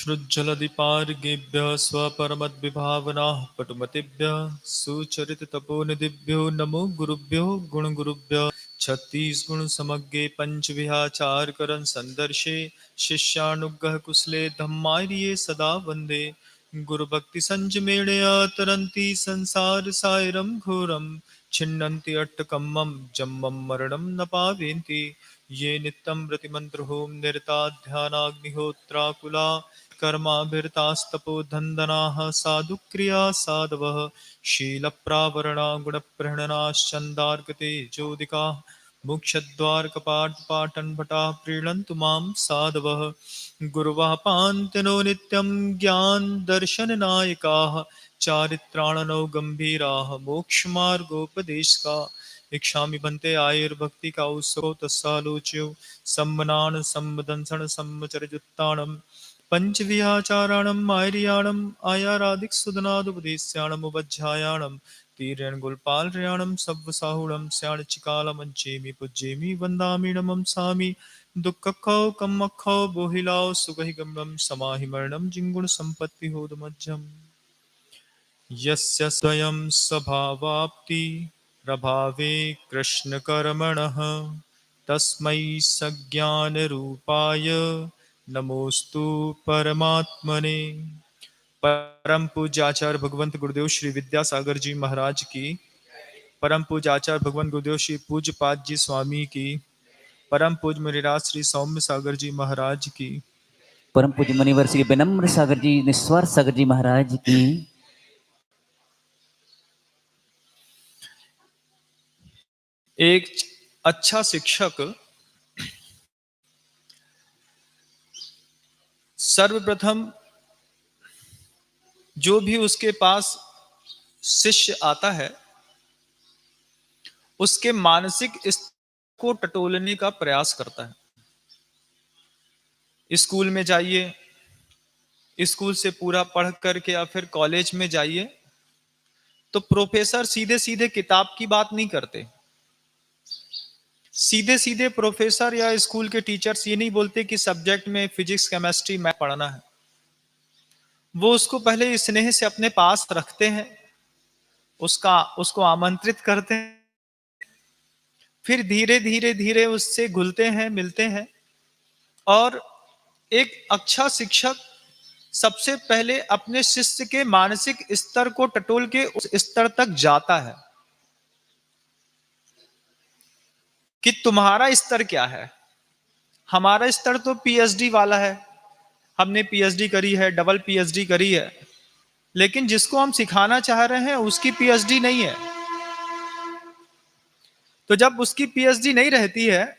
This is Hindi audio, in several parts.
श्रुज्जलधिपार्गेभ्यः स्वपरमद्विभावनाः पटुमतिभ्यः सुचरिततपोनिधिभ्यो नमो गुरुभ्यो गुणगुरुभ्यः। 36 गुण समग्रे पंचविहाचार करन संदर्शे शिष्यानुग्रह कुशले धम्मार्ये सदा वंदे। गुरु भक्ति संजमेणया तरन्ति संसार सायरं घोरं छिन्नन्ति अट्टकम्मं जम्मं मरणं न पावेन्ति। ये नित्यं प्रतिमन्त्रहोम निरता ध्यानाग्निहोत्राकुला कर्माभिरतास्तपो धन्दनाः साधुक्रिया साधवः शीलप्रावरणा गुणप्रहणनाश्चन्दार्कतेजोदिकाः मोक्षद्वारकपाटपाटनभटाः प्रीणन्तु मां साधवः। गुरुवाः पान्तिनो नित्यं ज्ञानदर्शननायकाः चारित्राणनो गम्भीराः मोक्षमार्गोपदेशकाः। इच्छामि भन्ते आयुर्भक्ति का उत्सव तस्सालोच्यो सम्मनान सम्मदंसन सम्मचरजुत्ताणम् पंचविहाचाराणम् आर्याणम् आयारादिक सुदनादुपदेश्याणम् उपध्यायाणम् तीरेण गोपालर्याणम् सव्वसाहुणम् स्याणचिकालमञ्चेमि पूज्येमि वन्दामि नमं सामि दुःखखौ कम्मखौ बोहिलाओ सुगहिगम्यं समाहि मरणं जिङ्गुण सम्पत्तिहोदमज्जम् यस्य स्वयं स्वभावाप्ति प्रभावे कृष्णकर्मणः तस्मै सज्ञानरूपाय नमोस्तु परमात्मने। परम पूज्य आचार्य भगवंत गुरुदेव श्री विद्यासागर जी महाराज की, परम पूज्य आचार्य भगवंत गुरुदेव श्री पूज्यपाद जी स्वामी की, परम पूज्य मुनिराज श्री सौम्य सागर जी महाराज की, परम पूज्य मुनिवर श्री विनम्र सागर जी निस्वार सागर जी महाराज की। एक अच्छा शिक्षक सर्वप्रथम जो भी उसके पास शिष्य आता है उसके मानसिक स्तर को टटोलने का प्रयास करता है। स्कूल में जाइए, स्कूल से पूरा पढ़ करके या फिर कॉलेज में जाइए तो प्रोफेसर सीधे सीधे किताब की बात नहीं करते। सीधे सीधे प्रोफेसर या स्कूल के टीचर्स ये नहीं बोलते कि सब्जेक्ट में फिजिक्स केमिस्ट्री मैथ पढ़ना है। वो उसको पहले स्नेह से अपने पास रखते हैं, उसको आमंत्रित करते हैं, फिर धीरे धीरे धीरे उससे घुलते हैं, मिलते हैं। और एक अच्छा शिक्षक सबसे पहले अपने शिष्य के मानसिक स्तर को टटोल के उस स्तर तक जाता है कि तुम्हारा स्तर क्या है। हमारा स्तर तो पीएचडी वाला है, हमने पीएचडी करी है, डबल पीएचडी करी है, लेकिन जिसको हम सिखाना चाह रहे हैं उसकी पीएचडी नहीं है। तो जब उसकी पीएचडी नहीं रहती है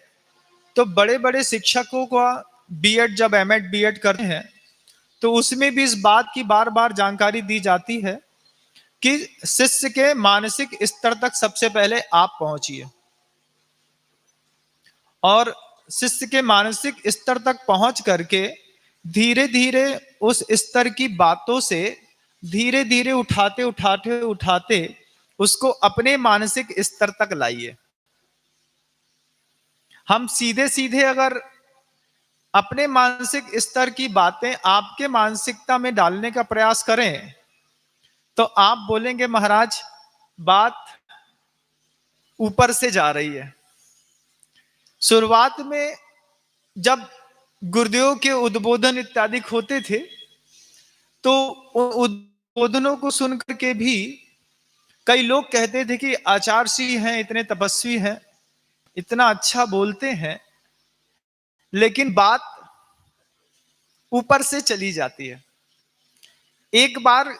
तो बड़े बड़े शिक्षकों को बीएड, जब एमएड बीएड करते हैं तो उसमें भी इस बात की बार बार जानकारी दी जाती है कि शिष्य के मानसिक स्तर तक सबसे पहले आप पहुंचिए, और शिष्य के मानसिक स्तर तक पहुंच करके धीरे धीरे उस स्तर की बातों से धीरे धीरे उठाते उठाते उठाते उसको अपने मानसिक स्तर तक लाइए। हम सीधे सीधे अगर अपने मानसिक स्तर की बातें आपके मानसिकता में डालने का प्रयास करें तो आप बोलेंगे महाराज बात ऊपर से जा रही है। शुरुआत में जब गुरुदेव के उद्बोधन इत्यादि होते थे तो उद्बोधनों को सुनकर के भी कई लोग कहते थे कि आचार्य जी हैं, इतने तपस्वी हैं, इतना अच्छा बोलते हैं, लेकिन बात ऊपर से चली जाती है। एक बार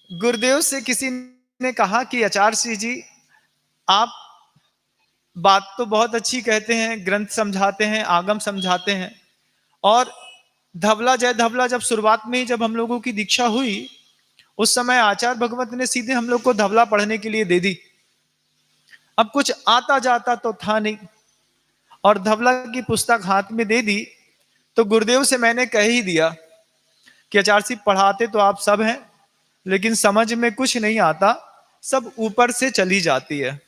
गुरुदेव से किसी ने कहा कि आचार्य जी आप बात तो बहुत अच्छी कहते हैं, ग्रंथ समझाते हैं, आगम समझाते हैं, और धवला जय धवला जब शुरुआत में ही जब हम लोगों की दीक्षा हुई उस समय आचार्य भगवत ने सीधे हम लोग को धवला पढ़ने के लिए दे दी। अब कुछ आता जाता तो था नहीं, और धवला की पुस्तक हाथ में दे दी तो गुरुदेव से मैंने कह ही दिया कि आचार्य जी पढ़ाते तो आप सब हैं, लेकिन समझ में कुछ नहीं आता, सब ऊपर से चली जाती है।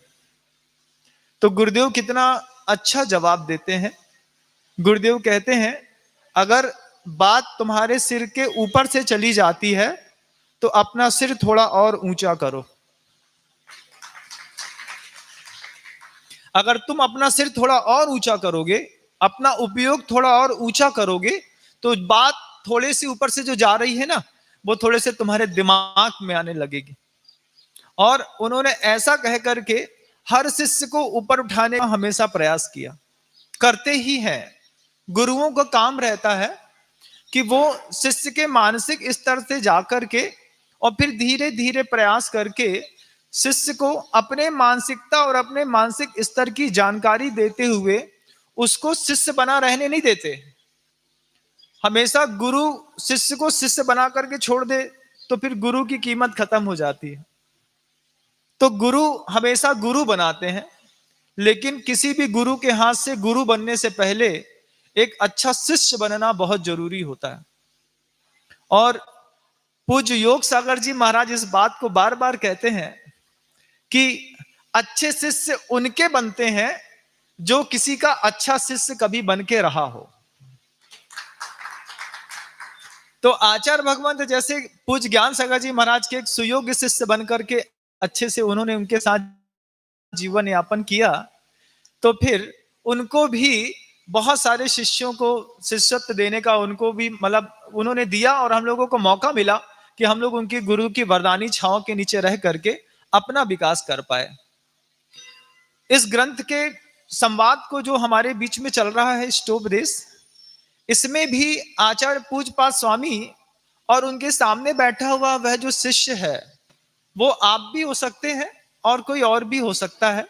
तो गुरुदेव कितना अच्छा जवाब देते हैं। गुरुदेव कहते हैं अगर बात तुम्हारे सिर के ऊपर से चली जाती है तो अपना सिर थोड़ा और ऊंचा करो। अगर तुम अपना सिर थोड़ा और ऊंचा करोगे, अपना उपयोग थोड़ा और ऊंचा करोगे, तो बात थोड़े से ऊपर से जो जा रही है ना, वो थोड़े से तुम्हारे दिमाग में आने लगेगी। और उन्होंने ऐसा कह करके हर शिष्य को ऊपर उठाने का हमेशा प्रयास किया, करते ही हैं। गुरुओं का काम रहता है कि वो शिष्य के मानसिक स्तर से जाकर के और फिर धीरे धीरे प्रयास करके शिष्य को अपने मानसिकता और अपने मानसिक स्तर की जानकारी देते हुए उसको शिष्य बना रहने नहीं देते। हमेशा गुरु शिष्य को शिष्य बना करके छोड़ दे तो फिर गुरु की कीमत खत्म हो जाती है। तो गुरु हमेशा गुरु बनाते हैं, लेकिन किसी भी गुरु के हाथ से गुरु बनने से पहले एक अच्छा शिष्य बनना बहुत जरूरी होता है। और पूज्य योग सागर जी महाराज इस बात को बार बार कहते हैं कि अच्छे शिष्य उनके बनते हैं जो किसी का अच्छा शिष्य कभी बन के रहा हो। तो आचार्य भगवंत जैसे पूज्य ज्ञान सागर जी महाराज के एक सुयोग्य शिष्य बनकर के अच्छे से उन्होंने उनके साथ जीवन यापन किया, तो फिर उनको भी बहुत सारे शिष्यों को शिष्यत्व देने का उनको भी मतलब उन्होंने दिया, और हम लोगों को मौका मिला कि हम लोग उनके गुरु की वरदानी छांव के नीचे रह करके अपना विकास कर पाए। इस ग्रंथ के संवाद को जो हमारे बीच में चल रहा है इष्टोपदेश, इसमें भी आचार्य पूज्यपाद स्वामी और उनके सामने बैठा हुआ वह जो शिष्य है वो आप भी हो सकते हैं और कोई और भी हो सकता है।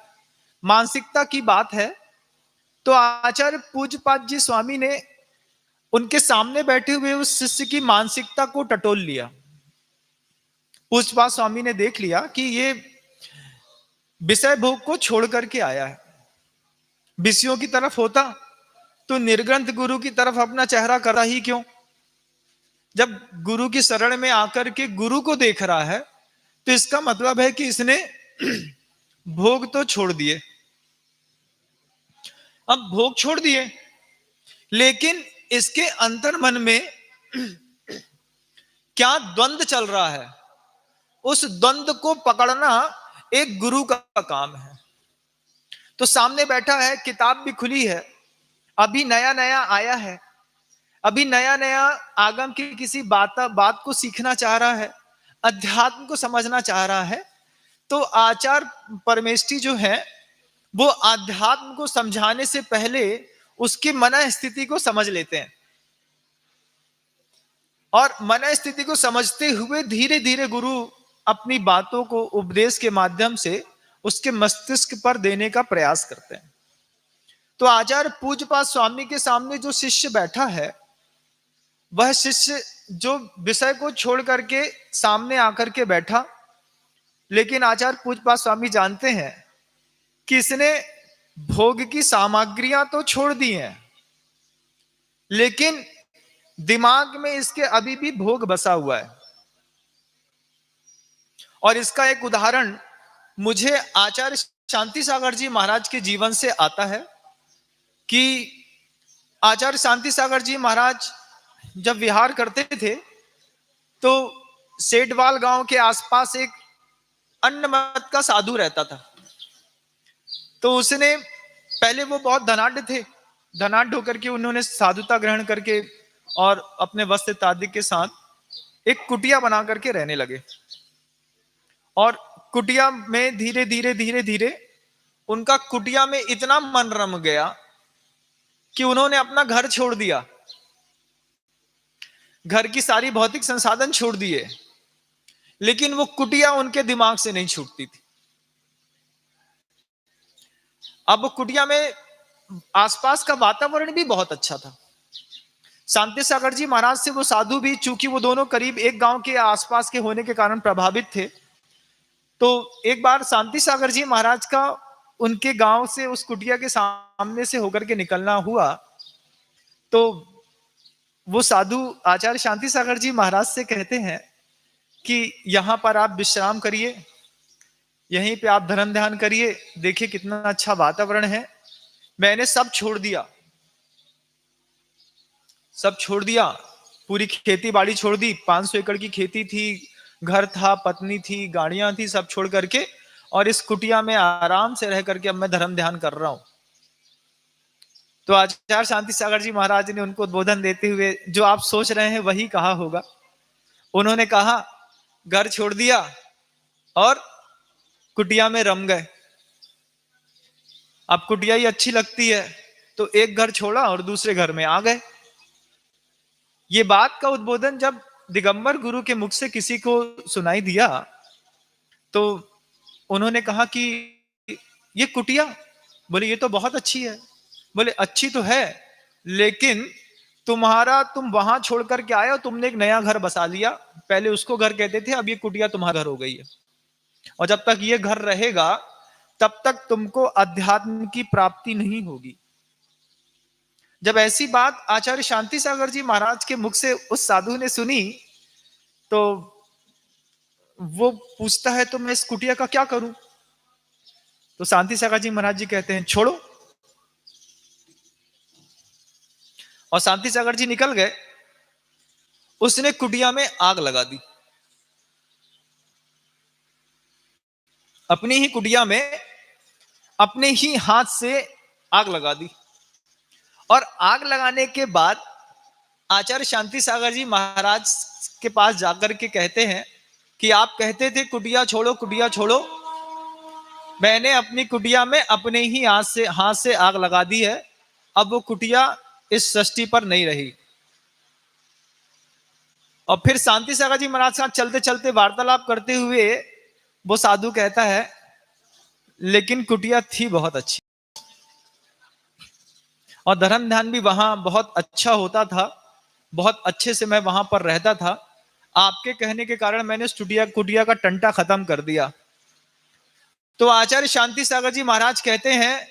मानसिकता की बात है। तो आचार्य पूज्यपाद जी स्वामी ने उनके सामने बैठे हुए उस शिष्य की मानसिकता को टटोल लिया। पूज्यपाद स्वामी ने देख लिया कि ये विषय भोग को छोड़ करके आया है। विषयों की तरफ होता तो निर्ग्रंथ गुरु की तरफ अपना चेहरा करा ही क्यों। जब गुरु की शरण में आकर के गुरु को देख रहा है तो इसका मतलब है कि इसने भोग तो छोड़ दिए। अब भोग छोड़ दिए, लेकिन इसके अंतर मन में क्या द्वंद्व चल रहा है, उस द्वंद्व को पकड़ना एक गुरु का काम है। तो सामने बैठा है, किताब भी खुली है, अभी नया नया आया है, अभी नया नया आगम की किसी बात को सीखना चाह रहा है, अध्यात्म को समझना चाह रहा है। तो आचार्य परमेष्ठी जो है वो आध्यात्म को समझाने से पहले उसकी मन स्थिति को समझ लेते हैं, और मन स्थिति को समझते हुए धीरे धीरे गुरु अपनी बातों को उपदेश के माध्यम से उसके मस्तिष्क पर देने का प्रयास करते हैं। तो आचार्य पूज्यपाद स्वामी के सामने जो शिष्य बैठा है, वह शिष्य जो विषय को छोड़ करके सामने आकर के बैठा, लेकिन आचार्य पूज्यपाद स्वामी जानते हैं कि इसने भोग की सामग्रियां तो छोड़ दी हैं, लेकिन दिमाग में इसके अभी भी भोग बसा हुआ है। और इसका एक उदाहरण मुझे आचार्य शांति सागर जी महाराज के जीवन से आता है कि आचार्य शांति सागर जी महाराज जब विहार करते थे तो सेठवाल गांव के आसपास एक अन्नमत का साधु रहता था। तो उसने पहले वो बहुत धनाढ़ थे, धनाढ़ होकर के उन्होंने साधुता ग्रहण करके और अपने वस्त्र इत्यादि के साथ एक कुटिया बना करके रहने लगे। और कुटिया में धीरे धीरे धीरे धीरे उनका कुटिया में इतना मन रम गया कि उन्होंने अपना घर छोड़ दिया, घर की सारी भौतिक संसाधन छोड़ दिए, लेकिन वो कुटिया उनके दिमाग से नहीं छूटती थी। अब कुटिया में आसपास का वातावरण भी बहुत अच्छा था। शांति सागर जी महाराज से वो साधु भी, चूंकि वो दोनों करीब एक गांव के आसपास के होने के कारण प्रभावित थे, तो एक बार शांति सागर जी महाराज का उनके गांव से उस कुटिया के सामने से होकर के निकलना हुआ। तो वो साधु आचार्य शांति सागर जी महाराज से कहते हैं कि यहां पर आप विश्राम करिए, यहीं पे आप धर्म ध्यान करिए, देखिए कितना अच्छा वातावरण है, मैंने सब छोड़ दिया। सब छोड़ दिया, पूरी खेती बाड़ी छोड़ दी, 500 एकड़ की खेती थी, घर था, पत्नी थी, गाड़ियां थी, सब छोड़ करके और इस कुटिया में आराम से रह करके अब मैं धर्म ध्यान कर रहा हूं। तो आचार्य शांति सागर जी महाराज ने उनको उद्बोधन देते हुए जो आप सोच रहे हैं वही कहा होगा। उन्होंने कहा घर छोड़ दिया और कुटिया में रम गए। अब कुटिया ही अच्छी लगती है तो एक घर छोड़ा और दूसरे घर में आ गए। ये बात का उद्बोधन जब दिगंबर गुरु के मुख से किसी को सुनाई दिया तो उन्होंने कहा कि ये कुटिया, बोले ये तो बहुत अच्छी है। बोले अच्छी तो है, लेकिन तुम वहां छोड़ करके आए हो, तुमने एक नया घर बसा लिया, पहले उसको घर कहते थे, अब ये कुटिया तुम्हारा घर हो गई है। और जब तक ये घर रहेगा तब तक तुमको अध्यात्म की प्राप्ति नहीं होगी। जब ऐसी बात आचार्य शांति सागर जी महाराज के मुख से उस साधु ने सुनी तो वो पूछता है तो मैं इस कुटिया का क्या करूं? तो शांति सागर जी महाराज जी कहते हैं छोड़ो। और शांति सागर जी निकल गए। उसने कुटिया में आग लगा दी, अपनी ही कुटिया में अपने ही हाथ से आग लगा दी। और आग लगाने के बाद आचार्य शांति सागर जी महाराज के पास जाकर के कहते हैं कि आप कहते थे कुटिया छोड़ो कुटिया छोड़ो, मैंने अपनी कुटिया में अपने ही हाथ से आग लगा दी है, अब वो कुटिया इस सृष्टि पर नहीं रही। और फिर शांति सागर जी महाराज के साथ चलते चलते वार्तालाप करते हुए वो साधु कहता है लेकिन कुटिया थी बहुत अच्छी और धर्म ध्यान भी वहां बहुत अच्छा होता था, बहुत अच्छे से मैं वहां पर रहता था। आपके कहने के कारण मैंने उस कुटिया का टंटा खत्म कर दिया। तो आचार्य शांति सागर जी महाराज कहते हैं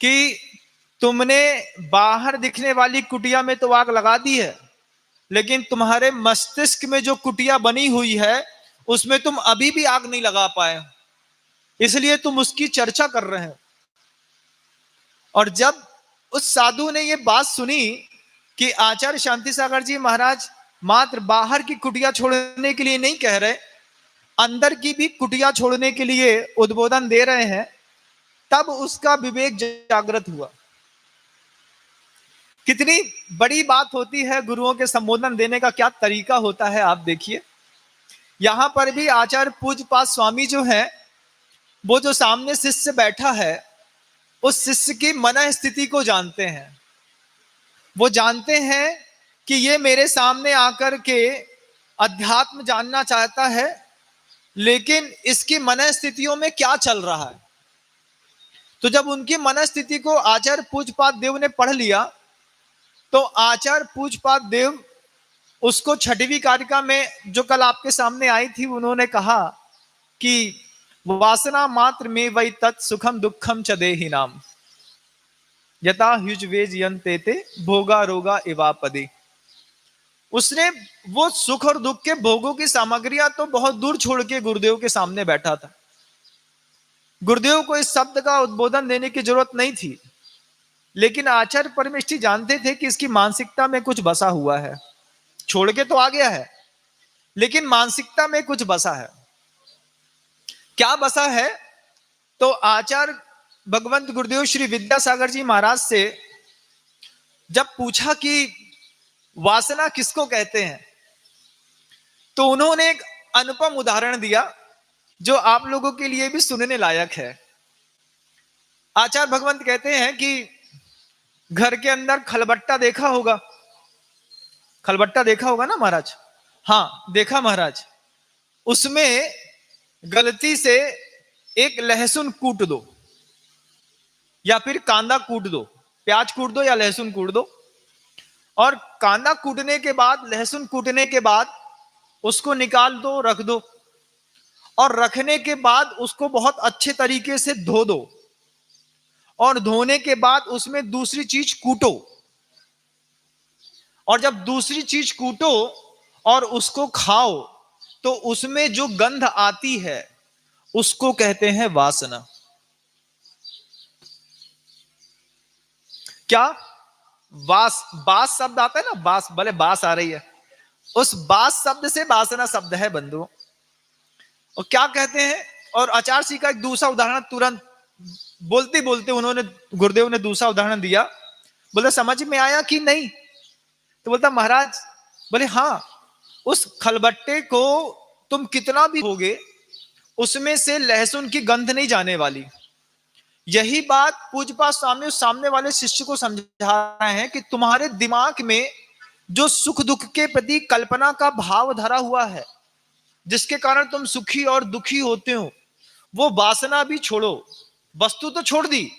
कि तुमने बाहर दिखने वाली कुटिया में तो आग लगा दी है, लेकिन तुम्हारे मस्तिष्क में जो कुटिया बनी हुई है उसमें तुम अभी भी आग नहीं लगा पाए, इसलिए तुम उसकी चर्चा कर रहे हो। और जब उस साधु ने यह बात सुनी कि आचार्य शांति सागर जी महाराज मात्र बाहर की कुटिया छोड़ने के लिए नहीं कह रहे, अंदर की भी कुटिया छोड़ने के लिए उद्बोधन दे रहे हैं, तब उसका विवेक जागृत हुआ। कितनी बड़ी बात होती है, गुरुओं के संबोधन देने का क्या तरीका होता है। आप देखिए यहां पर भी आचार्य पूज्यपाद स्वामी जो है, वो जो सामने शिष्य बैठा है उस शिष्य की मन स्थिति को जानते हैं। वो जानते हैं कि ये मेरे सामने आकर के अध्यात्म जानना चाहता है, लेकिन इसकी मन स्थितियों में क्या चल रहा है। तो जब उनकी मन स्थिति को आचार्य पूज्यपाद देव ने पढ़ लिया तो आचार्य पूज्यपाद देव उसको छठवीं कारिका में जो कल आपके सामने आई थी, उन्होंने कहा कि वासना मात्र में वही तत् सुखम दुखम च देहि नाम यथा ह्युजवेज यंतेते भोगा रोगा इवापदे। उसने वो सुख और दुख के भोगों की सामग्रियां तो बहुत दूर छोड़ के गुरुदेव के सामने बैठा था। गुरुदेव को इस शब्द का उद्बोधन देने की जरूरत नहीं थी, लेकिन आचार्य परमेष्ठी जानते थे कि इसकी मानसिकता में कुछ बसा हुआ है। छोड़ के तो आ गया है, लेकिन मानसिकता में कुछ बसा है। क्या बसा है? तो आचार्य भगवंत गुरुदेव श्री विद्यासागर जी महाराज से जब पूछा कि वासना किसको कहते हैं, तो उन्होंने एक अनुपम उदाहरण दिया जो आप लोगों के लिए भी सुनने लायक है। आचार्य भगवंत कहते हैं कि घर के अंदर खलबट्टा देखा होगा, खलबट्टा देखा होगा ना महाराज? हाँ देखा महाराज। उसमें गलती से एक लहसुन कूट दो या फिर कांदा कूट दो, प्याज कूट दो या लहसुन कूट दो, और कांदा कूटने के बाद लहसुन कूटने के बाद उसको निकाल दो, रख दो, और रखने के बाद उसको बहुत अच्छे तरीके से धो दो, और धोने के बाद उसमें दूसरी चीज कूटो, और जब दूसरी चीज कूटो और उसको खाओ तो उसमें जो गंध आती है उसको कहते हैं वासना। क्या? बास, बास शब्द आता है ना, बास, भले बास आ रही है, उस बास शब्द से वासना शब्द है बंधुओं। और क्या कहते हैं, और आचार्य जी का एक दूसरा उदाहरण तुरंत बोलते बोलते उन्होंने, गुरुदेव ने दूसरा उदाहरण दिया। बोले समझ में आया कि नहीं? तो बोलता महाराज, बोले हाँ, उस खलबट्टे को तुम कितना भी होगे, उसमें से लहसुन की गंध नहीं जाने वाली। यही बात पूज्यपाद स्वामी उस सामने वाले शिष्य को समझा रहे हैं कि तुम्हारे दिमाग में जो सुख दुख के प्रति कल्पना का भाव धरा हुआ है, जिसके कारण तुम सुखी और दुखी होते हो, वो वासना भी छोड़ो। वस्तु तो छोड़ दी,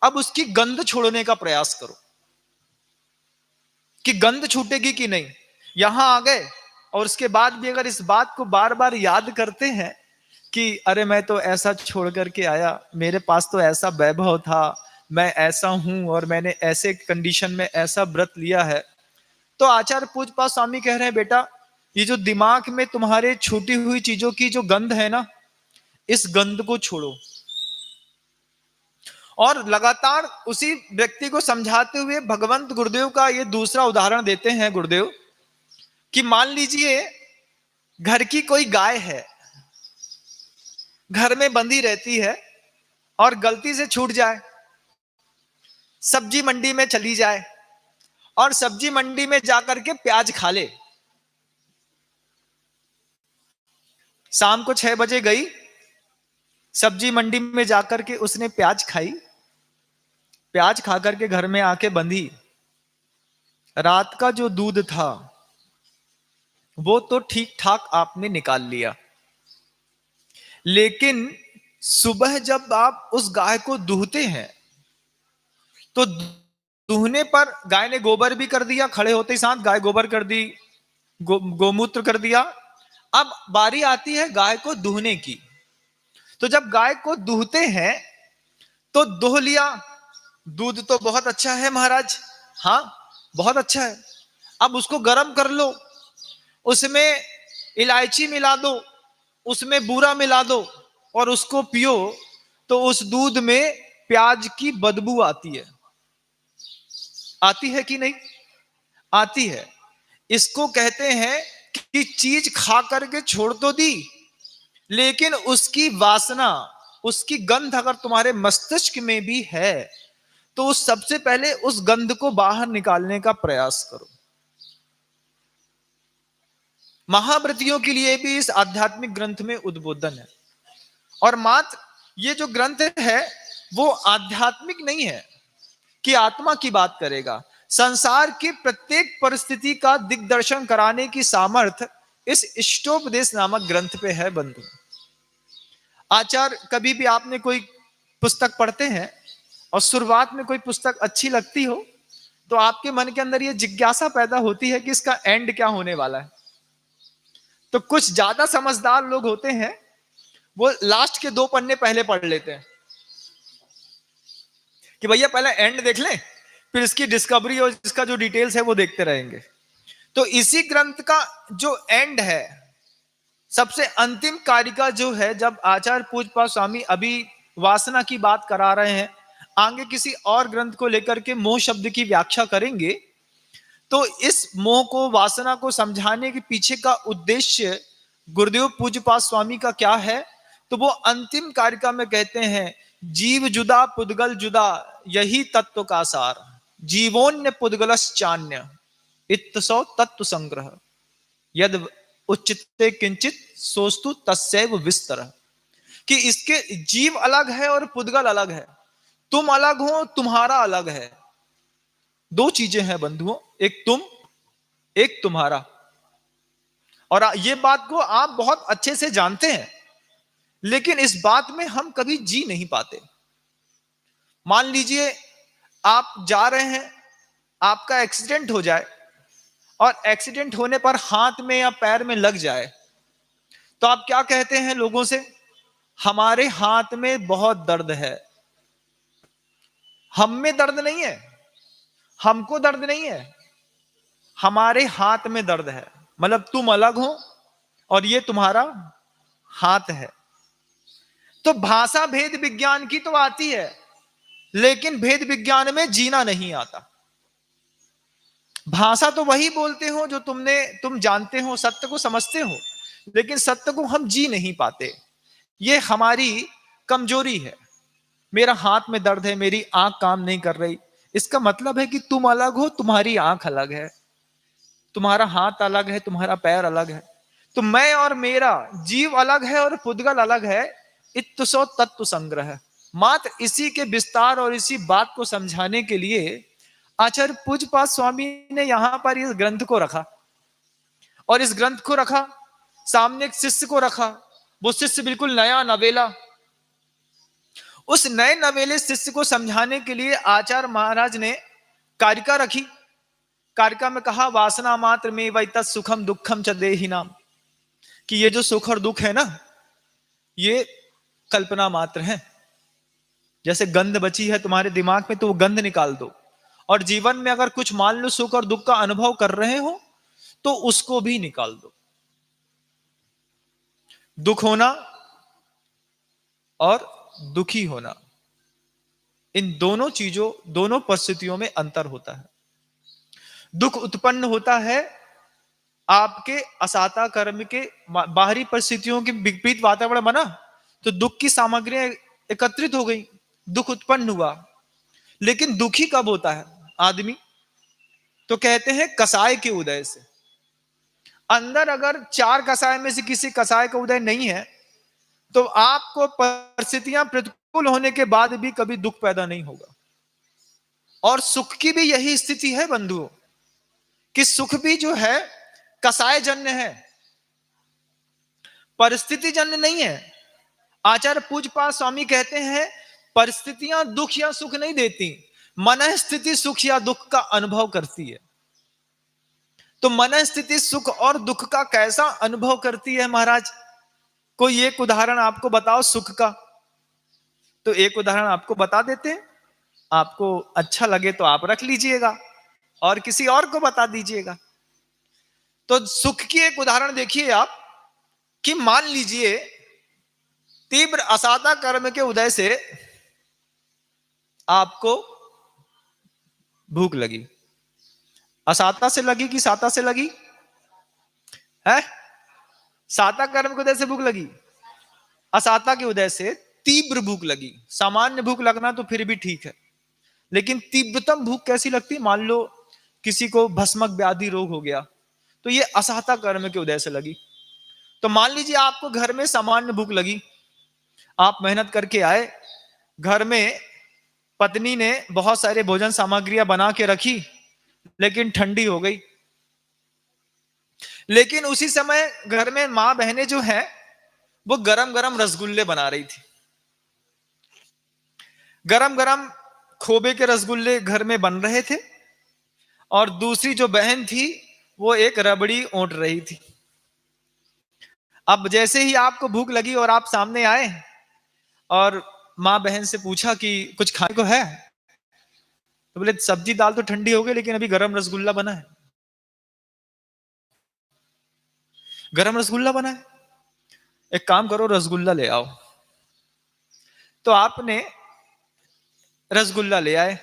अब उसकी गंध छोड़ने का प्रयास करो कि गंध छूटेगी कि नहीं। यहां आ गए और उसके बाद भी अगर इस बात को बार बार याद करते हैं कि अरे मैं तो ऐसा छोड़ करके आया, मेरे पास तो ऐसा वैभव था, मैं ऐसा हूं और मैंने ऐसे कंडीशन में ऐसा व्रत लिया है, तो आचार्य पूज्यपाद स्वामी कह रहे हैं बेटा, ये जो दिमाग में तुम्हारे छूटी हुई चीजों की जो गंध है ना, इस गंध को छोड़ो। और लगातार उसी व्यक्ति को समझाते हुए भगवंत गुरुदेव का ये दूसरा उदाहरण देते हैं गुरुदेव, कि मान लीजिए घर की कोई गाय है, घर में बंधी रहती है और गलती से छूट जाए, सब्जी मंडी में चली जाए और सब्जी मंडी में जाकर के प्याज खा ले। शाम को 6 बजे गई, सब्जी मंडी में जाकर के उसने प्याज खाई, प्याज खा करके घर में आके बंधी। रात का जो दूध था वो तो ठीक ठाक आपने निकाल लिया, लेकिन सुबह जब आप उस गाय को दूहते हैं तो दूहने पर गाय ने गोबर भी कर दिया, खड़े होते ही साथ गाय गोबर कर दी, गोमूत्र कर दिया। अब बारी आती है गाय को दूहने की, तो जब गाय को दूहते हैं तो दूह लिया, दूध तो बहुत अच्छा है महाराज, हाँ बहुत अच्छा है, अब उसको गर्म कर लो, उसमें इलायची मिला दो, उसमें बूरा मिला दो और उसको पियो, तो उस दूध में प्याज की बदबू आती है। आती है कि नहीं? आती है। इसको कहते हैं कि चीज खा करके छोड़ तो दी, लेकिन उसकी वासना, उसकी गंध अगर तुम्हारे मस्तिष्क में भी है तो उस सबसे पहले उस गंध को बाहर निकालने का प्रयास करो। महाव्रतियों के लिए भी इस आध्यात्मिक ग्रंथ में उद्बोधन है। और मात्र ये जो ग्रंथ है वो आध्यात्मिक नहीं है कि आत्मा की बात करेगा, संसार की प्रत्येक परिस्थिति का दिग्दर्शन कराने की सामर्थ्य इस इष्टोपदेश नामक ग्रंथ पे है बंधु। आचार्य, कभी भी आपने कोई पुस्तक पढ़ते हैं और शुरुआत में कोई पुस्तक अच्छी लगती हो तो आपके मन के अंदर यह जिज्ञासा पैदा होती है कि इसका एंड क्या होने वाला है। तो कुछ ज्यादा समझदार लोग होते हैं, वो लास्ट के 2 पन्ने पहले पढ़ लेते हैं कि भैया पहले एंड देख लें, फिर इसकी डिस्कवरी और इसका जो डिटेल्स है वो देखते रहेंगे। तो इसी ग्रंथ का जो एंड है, सबसे अंतिम कारिका जो है, जब आचार्य पूज्यपाद स्वामी अभी वासना की बात करा रहे हैं, आगे किसी और ग्रंथ को लेकर के मोह शब्द की व्याख्या करेंगे, तो इस मोह को, वासना को समझाने के पीछे का उद्देश्य गुरुदेव पूज्यपाद स्वामी का क्या है, तो वो अंतिम कारिका में कहते हैं, जीव जुदा पुद्गल जुदा, यही तत्व का सार, जीवोन्य पुद्गलश्चान्य इत्तसौ तत्व संग्रह, यद उच्चिते किंचित सोस्तु तस्सैव विस्तरः। कि इसके जीव अलग है और पुद्गल अलग है, तुम अलग हो, तुम्हारा अलग है। 2 चीजें हैं बंधुओं, एक तुम, एक तुम्हारा। और ये बात को आप बहुत अच्छे से जानते हैं, लेकिन इस बात में हम कभी जी नहीं पाते। मान लीजिए आप जा रहे हैं, आपका एक्सीडेंट हो जाए और एक्सीडेंट होने पर हाथ में या पैर में लग जाए, तो आप क्या कहते हैं लोगों से? हमारे हाथ में बहुत दर्द है। हम में दर्द नहीं है, हमको दर्द नहीं है, हमारे हाथ में दर्द है। मतलब तुम अलग हो और ये तुम्हारा हाथ है। तो भाषा भेद विज्ञान की तो आती है, लेकिन भेद विज्ञान में जीना नहीं आता। भाषा तो वही बोलते हो जो तुम जानते हो, सत्य को समझते हो, लेकिन सत्य को हम जी नहीं पाते। ये हमारी कमजोरी है। मेरा हाथ में दर्द है, मेरी आंख काम नहीं कर रही, इसका मतलब है कि तुम अलग हो, तुम्हारी आंख अलग है, तुम्हारा हाथ अलग है, तुम्हारा पैर अलग है। तो मैं और मेरा जीव अलग है और पुद्गल अलग है। इत्तसो तत्व संग्रह, मात्र इसी के विस्तार और इसी बात को समझाने के लिए आचार्य पूज्यपाद स्वामी ने यहां पर इस ग्रंथ को रखा, और इस ग्रंथ को रखा, सामने एक शिष्य को रखा। वो शिष्य बिल्कुल नया नवेला, उस नए नवेले शिष्य को समझाने के लिए आचार्य महाराज ने कारिका रखी। कारिका में कहा, वासना मात्र में वै तत् सुखम दुखम च देहि नाम, कि ये जो सुख और दुख है ना, ये कल्पना मात्र है। जैसे गंध बची है तुम्हारे दिमाग में, तो वो गंध निकाल दो, और जीवन में अगर कुछ मान लो सुख और दुख का अनुभव कर रहे हो तो उसको भी निकाल दो। दुख होना और दुखी होना, इन दोनों चीजों, दोनों परिस्थितियों में अंतर होता है। दुख उत्पन्न होता है आपके असाता कर्म के, बाहरी परिस्थितियों के विपरीत वातावरण बना तो दुख की सामग्रियां एकत्रित हो गई, दुख उत्पन्न हुआ। लेकिन दुखी कब होता है आदमी? तो कहते हैं कसाय के उदय से। अंदर अगर 4 कसाय में से किसी कसाय का उदय नहीं है तो आपको परिस्थितियां प्रतिकूल होने के बाद भी कभी दुख पैदा नहीं होगा। और सुख की भी यही स्थिति है बंधुओं, कि सुख भी जो है कसाय जन्य है, परिस्थिति जन्य नहीं है। आचार्य पूज्यपाद स्वामी कहते हैं, परिस्थितियां दुख या सुख नहीं देती, मन स्थिति सुख या दुख का अनुभव करती है। तो मन स्थिति सुख और दुख का कैसा अनुभव करती है महाराज? कोई एक उदाहरण आपको बताओ सुख का, तो एक उदाहरण आपको बता देते हैं। आपको अच्छा लगे तो आप रख लीजिएगा और किसी और को बता दीजिएगा। तो सुख की एक उदाहरण देखिए आप, कि मान लीजिए तीव्र असाता कर्म के उदय से आपको भूख लगी। असाता से लगी कि साता से लगी है? साता कर्म के उदय से भूख लगी, असाता के उदय से तीव्र भूख लगी। सामान्य भूख लगना तो फिर भी ठीक है, लेकिन तीव्रतम भूख कैसी लगती? मान लो किसी को भस्मक व्याधि रोग हो गया, तो ये असाता कर्म के उदय से लगी। तो मान लीजिए आपको घर में सामान्य भूख लगी, आप मेहनत करके आए, घर में पत्नी ने बहुत सारे भोजन सामग्रियां बना के रखी, लेकिन ठंडी हो गई। लेकिन उसी समय घर में मां बहनें जो है वो गरम गरम रसगुल्ले बना रही थी। गरम गरम खोबे के रसगुल्ले घर में बन रहे थे, और दूसरी जो बहन थी वो एक रबड़ी ओंट रही थी। अब जैसे ही आपको भूख लगी और आप सामने आए और मां बहन से पूछा कि कुछ खाने को है, तो बोले सब्जी दाल तो ठंडी हो गई, लेकिन अभी गरम रसगुल्ला बना है। गरम रसगुल्ला बना है, एक काम करो रसगुल्ला ले आओ। तो आपने रसगुल्ला ले आए,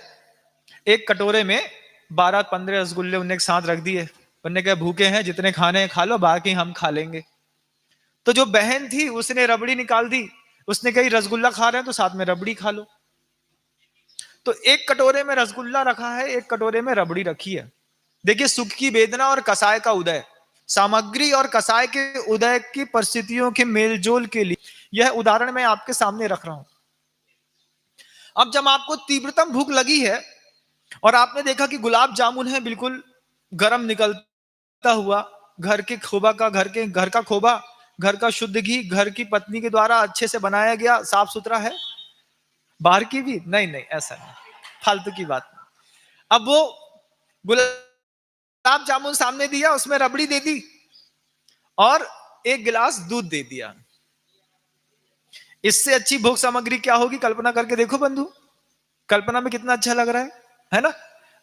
एक कटोरे में 12-15 रसगुल्ले उन्हें एक साथ रख दिए। उन्होंने कहा भूखे हैं, जितने खाने हैं खा लो, बाकी हम खा लेंगे। तो जो बहन थी उसने रबड़ी निकाल दी, उसने कही रसगुल्ला खा रहे हैं तो साथ में रबड़ी खा लो। तो एक कटोरे में रसगुल्ला रखा है, एक कटोरे में रबड़ी रखी है। देखिए सुख की वेदना और कसाय का उदय, सामग्री और कसाय के उदय की परिस्थितियों के मेलजोल के लिए यह उदाहरण मैं आपके सामने रख रहा हूं। अब जब आपको तीव्रतम भूख लगी है और आपने देखा कि गुलाब जामुन है बिल्कुल गरम निकलता हुआ, घर के खोबा का, घर का खोबा, घर का शुद्ध घी, घर की पत्नी के द्वारा अच्छे से बनाया गया, साफ सुथरा है, बाहर की भी नहीं, ऐसा नहीं, फालतू की बात। अब वो गुलाब जामुन सामने दिया, उसमें रबड़ी दे दी और एक गिलास दूध दे दिया। इससे अच्छी भोग सामग्री क्या होगी? कल्पना करके देखो बंधु, कल्पना में कितना अच्छा लग रहा है ना?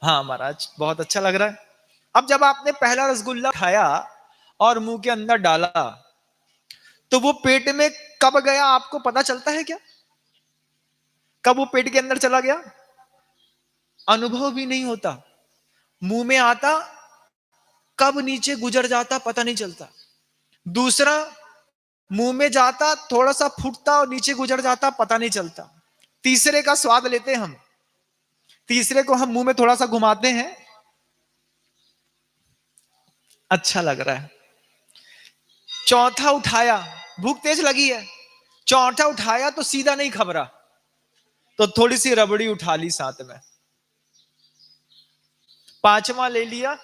हाँ महाराज, बहुत अच्छा लग रहा है। अब जब आपने पहला रसगुल्ला खाया और मुंह के अंदर डाला, तो वो पेट में कब गया आपको पता चलता है क्या? कब वो पेट के अंदर चला गया? अनुभव भी नहीं होता। मुंह में आता, कब नीचे गुजर जाता पता नहीं चलता। दूसरा, मुंह में जाता, थोड़ा सा फूटता और नीचे गुजर जाता, पता नहीं चलता। तीसरे का स्वाद लेते हम, तीसरे को हम मुंह में थोड़ा सा घुमाते हैं, अच्छा लग रहा है। चौथा उठाया, भूख तेज लगी है, चौथा उठाया तो सीधा नहीं खबरा, तो थोड़ी सी रबड़ी उठा ली साथ में। पांचवा ले लिया,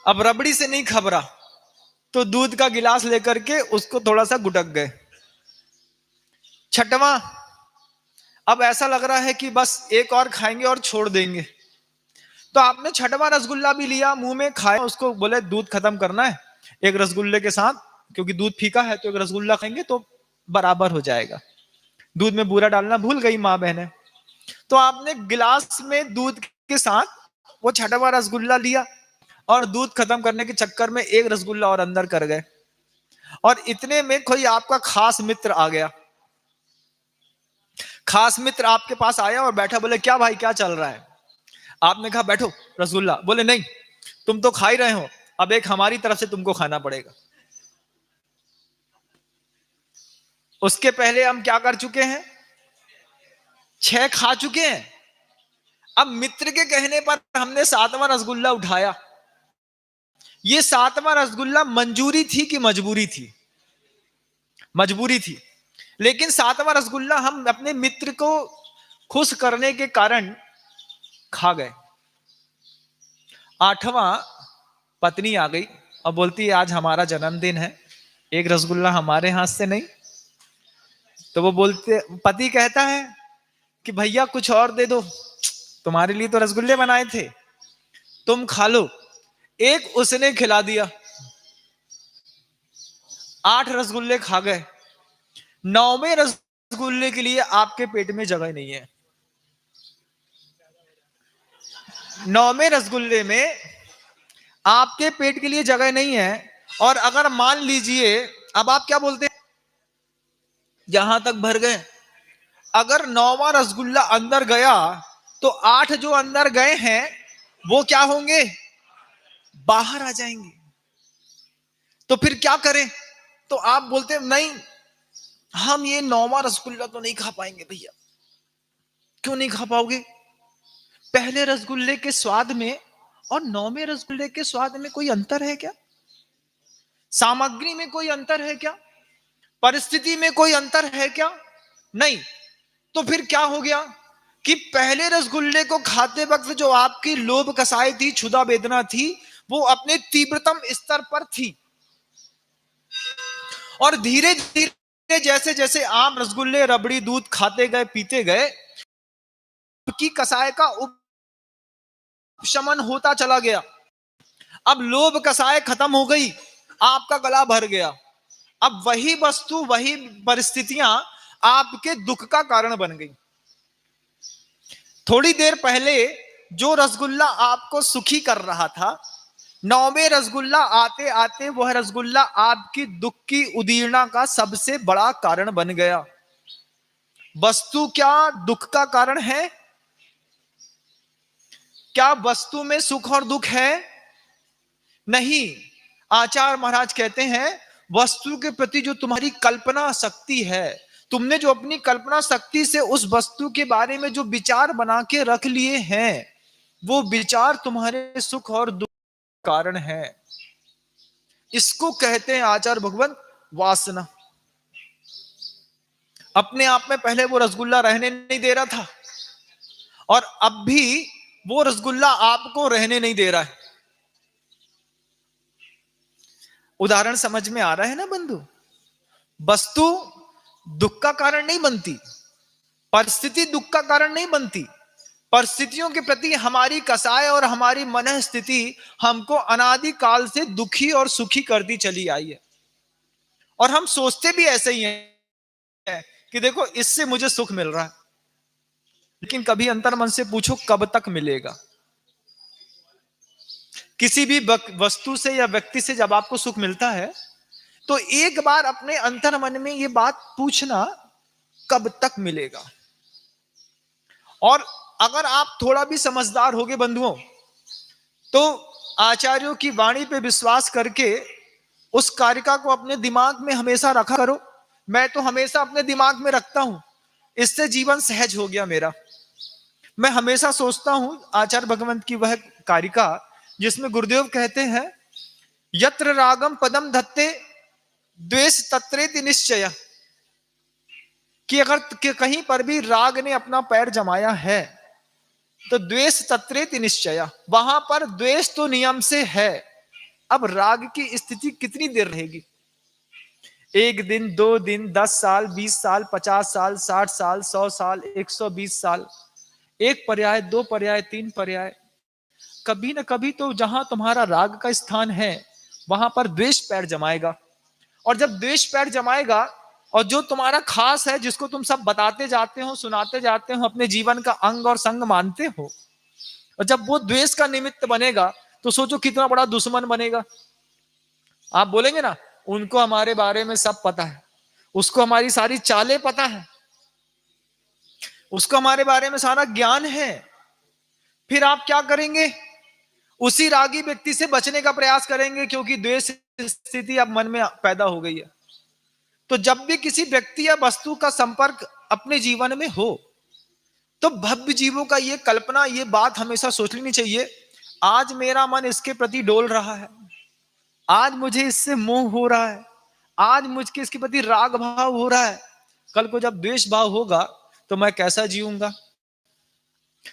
अब रबड़ी से नहीं खबरा तो दूध का गिलास लेकर के उसको थोड़ा सा गुटक गए। छठवां, अब ऐसा लग रहा है कि बस एक और खाएंगे और छोड़ देंगे, तो आपने छठवां रसगुल्ला भी लिया, मुंह में खाया, उसको बोले दूध खत्म करना है एक रसगुल्ले के साथ, क्योंकि दूध फीका है तो एक रसगुल्ला खाएंगे तो बराबर हो जाएगा। दूध में बूरा डालना भूल गई मां बहने, तो आपने गिलास में दूध के साथ वो छठवां रसगुल्ला लिया और दूध खत्म करने के चक्कर में एक रसगुल्ला और अंदर कर गए। और इतने में कोई आपका खास मित्र आ गया, खास मित्र आपके पास आया और बैठा, बोले क्या भाई क्या चल रहा है? आपने कहा बैठो रसगुल्ला, बोले नहीं तुम तो खा ही रहे हो, अब एक हमारी तरफ से तुमको खाना पड़ेगा। उसके पहले हम क्या कर चुके हैं, 6 खा चुके हैं। अब मित्र के कहने पर हमने 7वां रसगुल्ला उठाया। ये 7वां रसगुल्ला मंजूरी थी कि मजबूरी थी? मजबूरी थी, लेकिन 7वां रसगुल्ला हम अपने मित्र को खुश करने के कारण खा गए। 8वां, पत्नी आ गई और बोलती है आज हमारा जन्मदिन है, एक रसगुल्ला हमारे हाथ से नहीं। तो वो बोलते, पति कहता है कि भैया कुछ और दे दो, तुम्हारे लिए तो रसगुल्ले बनाए थे, तुम खा लो। एक उसने खिला दिया, 8 रसगुल्ले खा गए। 9वें रसगुल्ले के लिए आपके पेट में जगह नहीं है। 9वें रसगुल्ले में आपके पेट के लिए जगह नहीं है। और अगर मान लीजिए, अब आप क्या बोलते हैं, जहां तक भर गए, अगर 9वां रसगुल्ला अंदर गया तो 8 जो अंदर गए हैं वो क्या होंगे, बाहर आ जाएंगे। तो फिर क्या करें? तो आप बोलते हैं नहीं, हम ये 9वां रसगुल्ला तो नहीं खा पाएंगे भैया। क्यों नहीं खा पाओगे? पहले रसगुल्ले के स्वाद में और 9वें रसगुल्ले के स्वाद में कोई अंतर है क्या? सामग्री में कोई अंतर है क्या? परिस्थिति में कोई अंतर है क्या? नहीं। तो फिर क्या हो गया कि पहले रसगुल्ले को खाते वक्त जो आपकी लोभ कसाई थी, क्षुधा वेदना थी, वो अपने तीव्रतम स्तर पर थी। और धीरे धीरे जैसे जैसे आप रसगुल्ले रबड़ी दूध खाते गए, पीते गए, की कसाय का उपशमन होता चला गया। अब लोभ कसाय खत्म हो गई, आपका गला भर गया। अब वही वस्तु, वही परिस्थितियां आपके दुख का कारण बन गई। थोड़ी देर पहले जो रसगुल्ला आपको सुखी कर रहा था, 9वें रसगुल्ला आते आते वह रसगुल्ला आपकी दुख की उदीर्णा का सबसे बड़ा कारण बन गया। वस्तु क्या दुख का कारण है? क्या वस्तु में सुख और दुख है? नहीं। आचार्य महाराज कहते हैं वस्तु के प्रति जो तुम्हारी कल्पना शक्ति है, तुमने जो अपनी कल्पना शक्ति से उस वस्तु के बारे में जो विचार बना के रख लिए हैं, वो विचार तुम्हारे सुख और दुख का कारण है। इसको कहते हैं आचार्य भगवंत वासना। अपने आप में पहले वो रसगुल्ला रहने नहीं दे रहा था और अब भी वो रसगुल्ला आपको रहने नहीं दे रहा है। उदाहरण समझ में आ रहा है ना बंधु? वस्तु दुख का कारण नहीं बनती, परिस्थिति दुख का कारण नहीं बनती। परिस्थितियों के प्रति हमारी कसाय और हमारी मन स्थिति हमको अनादि काल से दुखी और सुखी करती चली आई है। और हम सोचते भी ऐसे ही हैं कि देखो इससे मुझे सुख मिल रहा है, लेकिन कभी अंतर मन से पूछो कब तक मिलेगा? किसी भी वस्तु से या व्यक्ति से जब आपको सुख मिलता है तो एक बार अपने अंतर मन में यह बात पूछना, कब तक मिलेगा? और अगर आप थोड़ा भी समझदार होगे बंधुओं, तो आचार्यों की वाणी पे विश्वास करके उस कारिका को अपने दिमाग में हमेशा रखा करो। मैं तो हमेशा अपने दिमाग में रखता हूं, इससे जीवन सहज हो गया मेरा। मैं हमेशा सोचता हूं आचार्य भगवंत की वह कारिका जिसमें गुरुदेव कहते हैं, यत्र रागम पदम धत्ते द्वेष तत्रेति निश्चय, कि अगर कहीं पर भी राग ने अपना पैर जमाया है तो द्वेष तत्रेति निश्चय, वहां पर द्वेष तो नियम से है। अब राग की स्थिति कितनी देर रहेगी? 1 दिन, 2 दिन, 10 साल, 20 साल, 50 साल, 60 साल, 100 साल, 120 साल, एक पर्याय, 2 पर्याय, 3 पर्याय। कभी ना कभी तो जहां तुम्हारा राग का स्थान है वहां पर द्वेष पैर जमाएगा। और जब द्वेष पैर जमाएगा और जो तुम्हारा खास है, जिसको तुम सब बताते जाते हो, सुनाते जाते हो, अपने जीवन का अंग और संग मानते हो, और जब वो द्वेष का निमित्त बनेगा तो सोचो कितना बड़ा दुश्मन बनेगा। आप बोलेंगे ना, उनको हमारे बारे में सब पता है, उसको हमारी सारी चालें पता है, उसको हमारे बारे में सारा ज्ञान है। फिर आप क्या करेंगे? उसी रागी व्यक्ति से बचने का प्रयास करेंगे, क्योंकि द्वेष स्थिति अब मन में पैदा हो गई है। तो जब भी किसी व्यक्ति या वस्तु का संपर्क अपने जीवन में हो तो भव्य जीवों का ये कल्पना, ये बात हमेशा सोच लेनी चाहिए, आज मेरा मन इसके प्रति डोल रहा है, आज मुझे इससे मोह हो रहा है, आज मुझके इसके प्रति राग भाव हो रहा है, कल को जब द्वेष भाव होगा तो मैं कैसा जीऊंगा,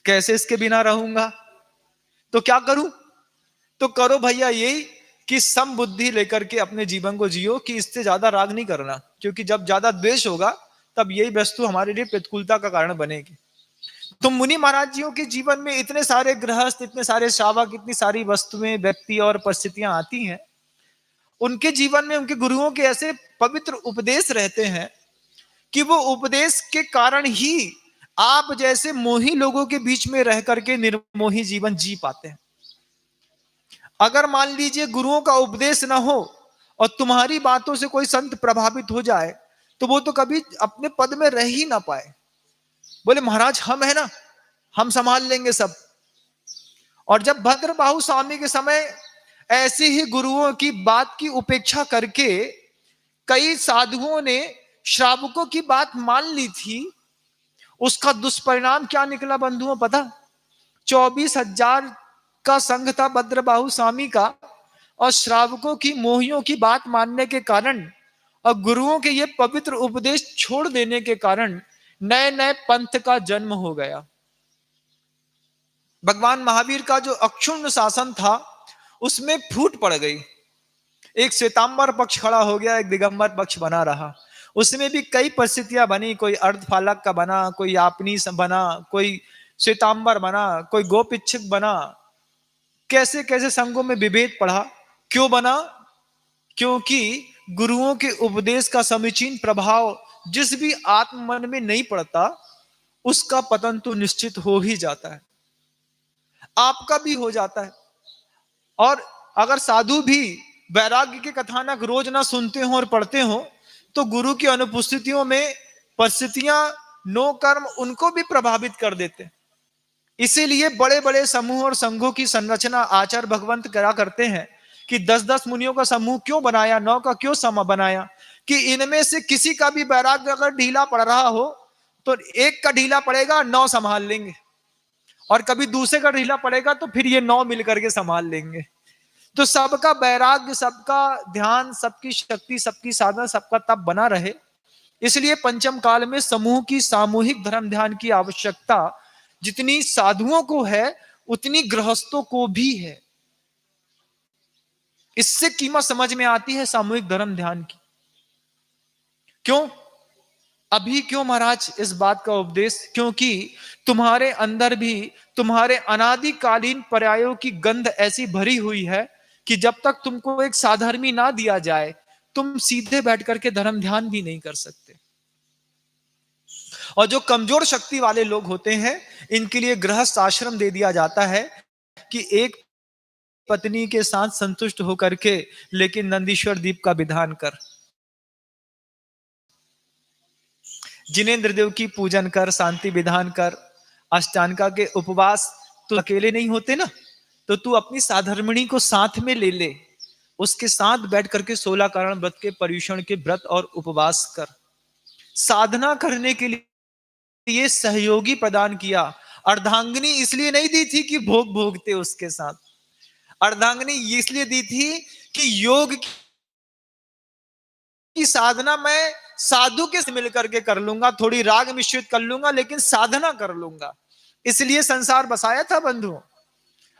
कैसे इसके बिना रहूंगा? तो क्या करूं? तो करो भैया यही कि सम बुद्धि लेकर के अपने जीवन को जियो, कि इससे ज्यादा राग नहीं करना, क्योंकि जब ज्यादा द्वेष होगा तब यही वस्तु हमारे लिए प्रतिकूलता का कारण बनेगी। तो मुनि महाराज जियों के जीवन में इतने सारे गृहस्थ, इतने सारे शावक, इतनी सारी वस्तुएं, व्यक्ति और परिस्थितियां आती हैं, उनके जीवन में उनके गुरुओं के ऐसे पवित्र उपदेश रहते हैं कि वो उपदेश के कारण ही आप जैसे मोही लोगों के बीच में रह करके निर्मोही जीवन जी पाते हैं। अगर मान लीजिए गुरुओं का उपदेश ना हो और तुम्हारी बातों से कोई संत प्रभावित हो जाए तो वो तो कभी अपने पद में रह ही ना पाए। बोले महाराज हम है ना, हम संभाल लेंगे सब। और जब भद्रबाहु स्वामी के समय ऐसे ही गुरुओं की बात की उपेक्षा करके कई साधुओं ने श्रावकों की बात मान ली थी, उसका दुष्परिणाम क्या निकला बंधुओं पता? 24,000 का संघ था भद्रबाहु स्वामी का, और श्रावकों की, मोहियों की बात मानने के कारण और गुरुओं के ये पवित्र उपदेश छोड़ देने के कारण नए नए पंथ का जन्म हो गया। भगवान महावीर का जो अक्षुण्ण शासन था उसमें फूट पड़ गई, एक श्वेतांबर पक्ष खड़ा हो गया, एक दिगंबर पक्ष बना रहा। उसमें भी कई परिस्थितियां बनी, कोई अर्धफालक का बना, कोई आपनी बना, कोई श्वेतांबर बना, कोई गोपिच्छुक बना, कैसे कैसे संघों में विभेद पड़ा। क्यों बना? क्योंकि गुरुओं के उपदेश का समीचीन प्रभाव जिस भी आत्म मन में नहीं पड़ता उसका पतन तो निश्चित हो ही जाता है, आपका भी हो जाता है। और अगर साधु भी वैराग्य के कथानक रोज ना सुनते हो और पढ़ते हो तो गुरु की अनुपस्थितियों में परिस्थितियां, नो कर्म उनको भी प्रभावित कर देते। इसीलिए बड़े बड़े समूह और संघों की संरचना आचार्य भगवंत करा करते हैं कि 10-10 मुनियों का समूह क्यों बनाया, 9 का क्यों सम बनाया, कि इनमें से किसी का भी वैराग्य अगर ढीला पड़ रहा हो तो एक का ढीला पड़ेगा, 9 संभाल लेंगे, और कभी दूसरे का ढीला पड़ेगा तो फिर ये 9 मिलकर के संभाल लेंगे। तो सबका वैराग्य, सबका ध्यान, सबकी शक्ति, सबकी साधना, सबका तप बना रहे, इसलिए पंचम काल में समूह की, सामूहिक धर्म ध्यान की आवश्यकता जितनी साधुओं को है उतनी गृहस्थों को भी है। इससे कीमत समझ में आती है सामूहिक धर्म ध्यान की। क्यों अभी, क्यों महाराज इस बात का उपदेश? क्योंकि तुम्हारे अंदर भी तुम्हारे अनादिकालीन पर्यायों की गंध ऐसी भरी हुई है कि जब तक तुमको एक साधर्मी ना दिया जाए तुम सीधे बैठ करके धर्म ध्यान भी नहीं कर सकते। और जो कमजोर शक्ति वाले लोग होते हैं इनके लिए गृहस्थ आश्रम दे दिया जाता है कि एक पत्नी के साथ संतुष्ट होकर के लेकिन नंदीश्वर दीप का विधान कर, जिनेंद्र देव की पूजन कर, शांति विधान कर, अष्टांगा के उपवास। तो अकेले नहीं होते ना, तो तू अपनी साधर्मिणी को साथ में ले ले, उसके साथ बैठ करके 16 कारण व्रत के पर्युषण के व्रत और उपवास कर। साधना करने के लिए सहयोगी प्रदान किया। अर्धांगिनी इसलिए नहीं दी थी कि भोग भोगते उसके साथ, अर्धांगिनी इसलिए दी थी कि योग की साधना मैं साधु के मिल करके कर लूंगा, थोड़ी राग मिश्रित कर लूंगा, लेकिन साधना कर लूंगा। इसलिए संसार बसाया था बंधुओं,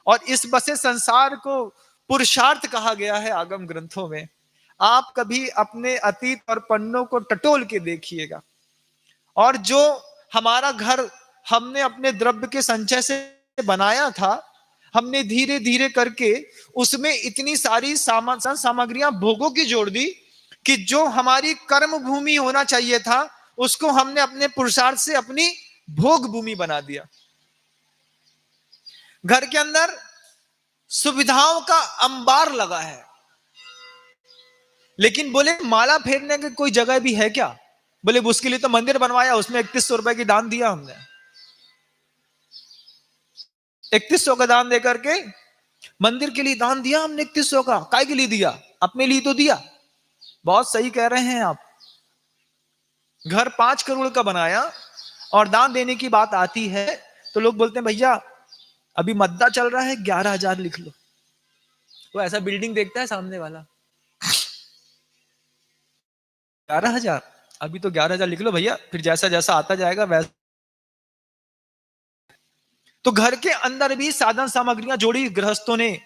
और इस बसे संसार को पुरुषार्थ कहा गया है आगम ग्रंथों में। आप कभी अपने अतीत और पन्नों को टटोल के देखिएगा, और जो हमारा घर हमने अपने द्रव्य के संचय से बनाया था, हमने धीरे धीरे करके उसमें इतनी सारी सामग्रियां भोगों की जोड़ दी कि जो हमारी कर्म भूमि होना चाहिए था उसको हमने अपने पुरुषार्थ से अपनी भोग भूमि बना दिया। घर के अंदर सुविधाओं का अंबार लगा है, लेकिन बोले माला फेरने की कोई जगह भी है क्या? बोले उसके लिए तो मंदिर बनवाया, उसमें 3100 रुपए की दान दिया हमने। 3100 का दान देकर के मंदिर के लिए दान दिया हमने। 3100 का काय के लिए दिया? अपने लिए तो दिया। बहुत सही कह रहे हैं आप। घर 5 करोड़ का बनाया और दान देने की बात आती है तो लोग बोलते हैं भैया अभी मद्दा चल रहा है, 11,000 लिख लो। वो ऐसा बिल्डिंग देखता है सामने वाला, 11,000, अभी तो 11,000 लिख लो भैया, फिर जैसा जैसा आता जाएगा वैसा। तो घर के अंदर भी साधन सामग्रियां जोड़ी गृहस्थों ने,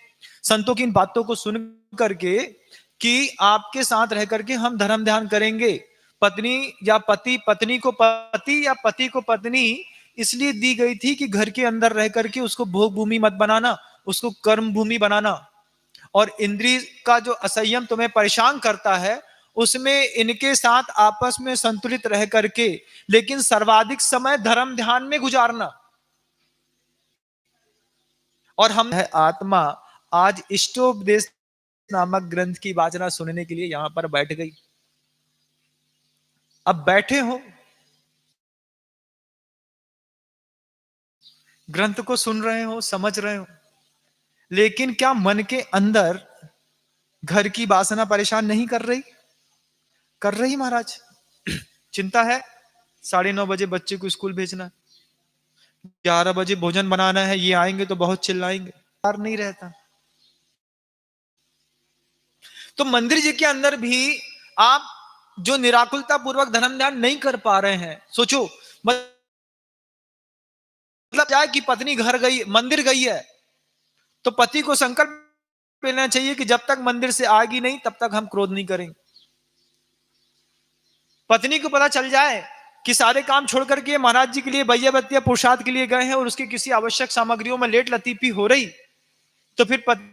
संतों की इन बातों को सुन करके कि आपके साथ रह करके हम धर्म ध्यान करेंगे। पत्नी या पति, पत्नी को पति या पति को पत्नी इसलिए दी गई थी कि घर के अंदर रह करके उसको भोग भूमि मत बनाना, उसको कर्म भूमि बनाना। और इंद्रिय का जो असंयम तुम्हें परेशान करता है उसमें इनके साथ आपस में संतुलित रह करके, लेकिन सर्वाधिक समय धर्म ध्यान में गुजारना। और हम है आत्मा आज इष्टोपदेश नामक ग्रंथ की वाचना सुनने के लिए यहां पर बैठ गई। अब बैठे हो, ग्रंथ को सुन रहे हो, समझ रहे हो, लेकिन क्या मन के अंदर घर की वासना परेशान नहीं कर रही? कर रही महाराज। चिंता है 9:30 बजे बच्चे को स्कूल भेजना, 11 बजे भोजन बनाना है, ये आएंगे तो बहुत चिल्लाएंगे, प्यार नहीं रहता। तो मंदिर जी के अंदर भी आप जो निराकुलता पूर्वक धर्म ध्यान नहीं कर पा रहे हैं, सोचो मतलब जाए कि पत्नी घर गई, मंदिर गई है, तो पति को संकल्प लेना चाहिए कि जब तक मंदिर से आएगी नहीं तब तक हम क्रोध नहीं करेंगे। पत्नी को पता चल जाए कि सारे काम छोड़ करके महाराज जी के लिए भैया बत्तिया प्रसाद के लिए गए हैं और उसकी किसी आवश्यक सामग्रियों में लेट लतीफी हो रही, तो फिर पत्नी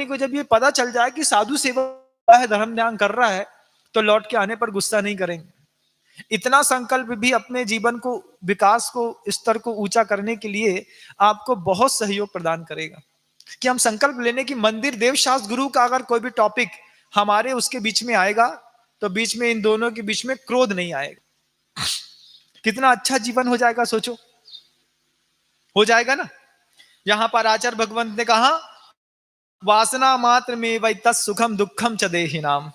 को जब ये पता चल जाए कि साधु सेवा है, धर्म ध्यान कर रहा है, तो लौट के आने पर गुस्सा नहीं करेंगे। इतना संकल्प भी अपने जीवन को, विकास को, स्तर को ऊंचा करने के लिए आपको बहुत सहयोग प्रदान करेगा कि हम संकल्प लेने की मंदिर देवशास्त्र गुरु का अगर कोई भी टॉपिक हमारे उसके बीच में आएगा तो बीच में इन दोनों के बीच में क्रोध नहीं आएगा। कितना अच्छा जीवन हो जाएगा, सोचो, हो जाएगा ना। यहां पर आचार्य भगवंत ने कहा वासना मात्र में वै तत्सुखम दुखम च देहिनाम,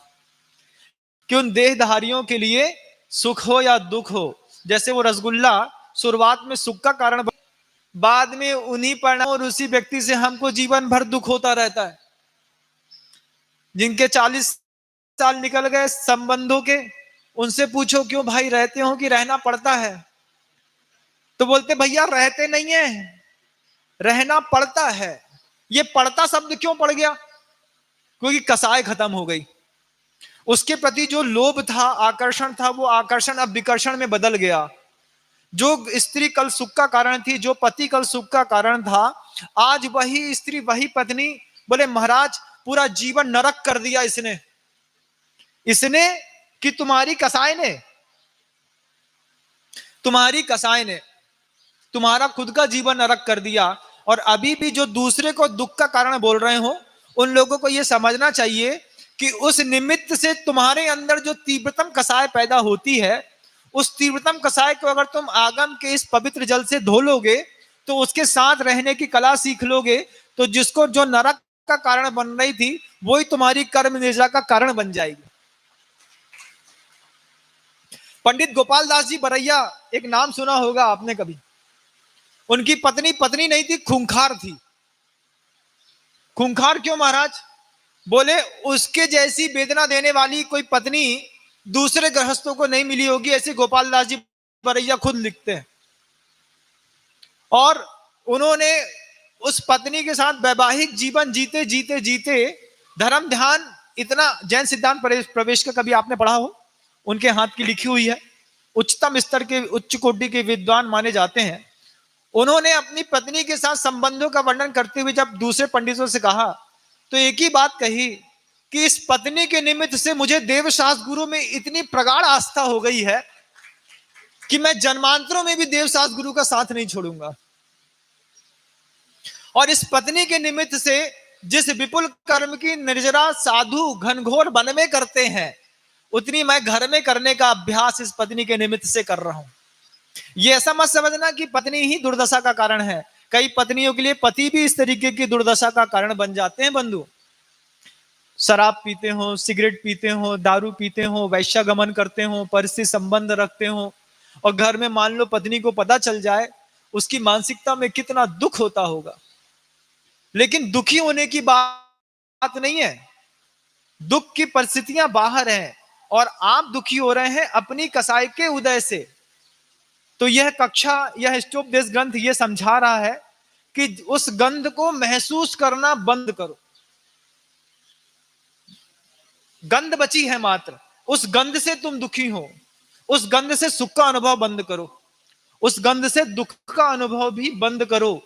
कि उन देहधारियों के लिए सुख हो या दुख हो, जैसे वो रसगुल्ला शुरुआत में सुख का कारण, बाद में उन्हीं परिणाम और उसी व्यक्ति से हमको जीवन भर दुख होता रहता है। जिनके 40 साल निकल गए संबंधों के, उनसे पूछो क्यों भाई रहते हो कि रहना पड़ता है, तो बोलते भैया रहते नहीं है, रहना पड़ता है। ये पड़ता शब्द क्यों पड़ गया? क्योंकि कसाई खत्म हो गई। उसके प्रति जो लोभ था, आकर्षण था, वो आकर्षण अब विकर्षण में बदल गया। जो स्त्री कल सुख का कारण थी, जो पति कल सुख का कारण था, आज वही स्त्री, वही पत्नी बोले महाराज पूरा जीवन नरक कर दिया इसने कि तुम्हारी कसाई ने तुम्हारा खुद का जीवन नरक कर दिया। और अभी भी जो दूसरे को दुख का कारण बोल रहे हो, उन लोगों को यह समझना चाहिए कि उस निमित्त से तुम्हारे अंदर जो तीव्रतम कसाय पैदा होती है, उस तीव्रतम कसाय को अगर तुम आगम के इस पवित्र जल से धो लोगे तो उसके साथ रहने की कला सीख लोगे, तो जिसको जो नरक का कारण बन रही थी वही तुम्हारी कर्म निर्जा का कारण बन जाएगी। पंडित गोपाल दास जी बरैया, एक नाम सुना होगा आपने कभी। उनकी पत्नी पत्नी नहीं थी, खूंखार थी। खूंखार क्यों महाराज? बोले उसके जैसी वेदना देने वाली कोई पत्नी दूसरे गृहस्थों को नहीं मिली होगी, ऐसे गोपाल दास जी बरैया खुद लिखते हैं। और उन्होंने उस पत्नी के साथ वैवाहिक जीवन जीते जीते जीते धर्म ध्यान, इतना जैन सिद्धांत प्रवेश का कभी आपने पढ़ा हो, उनके हाथ की लिखी हुई है, उच्चतम स्तर के उच्च कोटि के विद्वान माने जाते हैं। उन्होंने अपनी पत्नी के साथ संबंधों का वर्णन करते हुए जब दूसरे पंडितों से कहा, तो एक ही बात कही कि इस पत्नी के निमित्त से मुझे देवशास्त्र गुरु में इतनी प्रगाढ़ आस्था हो गई है कि मैं जन्मांतरों में भी देवशास्त्र गुरु का साथ नहीं छोड़ूंगा। और इस पत्नी के निमित्त से जिस विपुल कर्म की निर्जरा साधु घनघोर वन में करते हैं, उतनी मैं घर में करने का अभ्यास इस पत्नी के निमित्त से कर रहा हूं। ये ऐसा मत समझना कि पत्नी ही दुर्दशा का कारण है। कई पत्नियों के लिए पति भी इस तरीके की दुर्दशा का कारण बन जाते हैं बंधु। शराब पीते हो, सिगरेट पीते हो, दारू पीते हो, वैश्यागमन करते हो, परस्त्री संबंध रखते हो, और घर में मान लो पत्नी को पता चल जाए, उसकी मानसिकता में कितना दुख होता होगा। लेकिन दुखी होने की बात नहीं है, दुख की परिस्थितियां बाहर हैं और आप दुखी हो रहे हैं अपनी कसाई के उदय से। तो यह कक्षा, यह स्टोपदेश ग्रंथ यह समझा रहा है कि उस गंध को महसूस करना बंद करो। गंध बची है मात्र, उस गंध से तुम दुखी हो, उस गंध से सुख का अनुभव बंद करो, उस गंध से दुख का अनुभव भी बंद करो।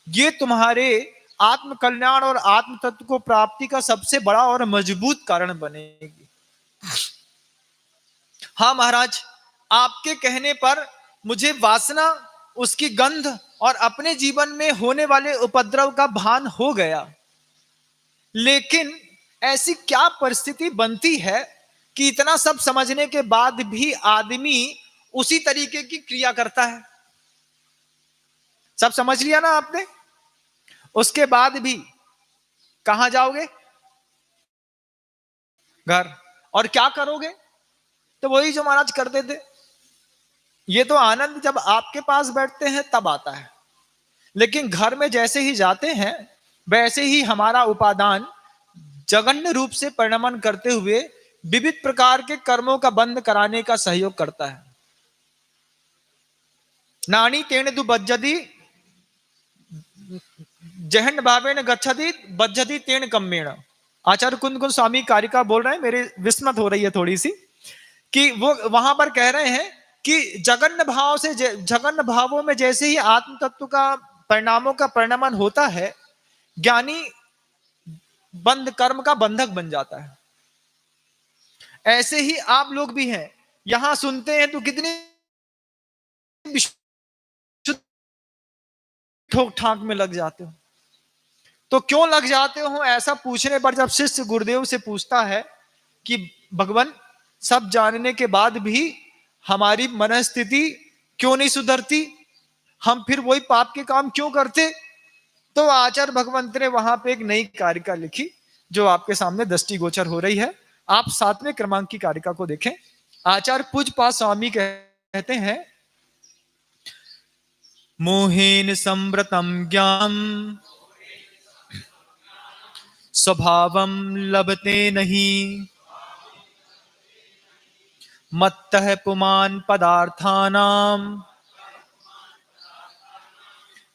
ये तुम्हारे आत्म कल्याण और आत्म तत्व को प्राप्ति का सबसे बड़ा और मजबूत कारण बनेगी। हाँ महाराज, आपके कहने पर मुझे वासना, उसकी गंध और अपने जीवन में होने वाले उपद्रव का भान हो गया। लेकिन ऐसी क्या परिस्थिति बनती है कि इतना सब समझने के बाद भी आदमी उसी तरीके की क्रिया करता है? सब समझ लिया ना आपने? उसके बाद भी कहां जाओगे? घर। और क्या करोगे? तो वही जो महाराज करते थे। ये तो आनंद जब आपके पास बैठते हैं तब आता है, लेकिन घर में जैसे ही जाते हैं वैसे ही हमारा उपादान जघन्य रूप से परिणमन करते हुए विविध प्रकार के कर्मों का बंद कराने का सहयोग करता है। नानी तेन दु बज्जति जहन भावेन गच्छति बज्जति तेन कम्मेण। आचार्य कुंद कुंद स्वामी कारिका बोल रहे हैं, मेरे विस्मत हो रही है थोड़ी सी, कि वो वहां पर कह रहे हैं कि जघन्य भाव से, जघन्य भावों में जैसे ही आत्म तत्व का परिणामों का परिणमन होता है, ज्ञानी बंद कर्म का बंधक बन जाता है। ऐसे ही आप लोग भी हैं, यहां सुनते हैं तो कितनी ठोक ठाक में लग जाते हो। तो क्यों लग जाते हो? ऐसा पूछने पर जब शिष्य गुरुदेव से पूछता है कि भगवान, सब जानने के बाद भी हमारी मनस्थिति क्यों नहीं सुधरती, हम फिर वही पाप के काम क्यों करते? तो आचार्य भगवंत ने वहां पे एक नई कारिका लिखी जो आपके सामने दृष्टिगोचर हो रही है। आप 7वें क्रमांक की कारिका को देखें। आचार्य पूज्यपाद स्वामी कहते हैं, मोहेन संव्रतम ज्ञानम स्वभावम लभते नहीं, मत्तः पुमान पदार्थानाम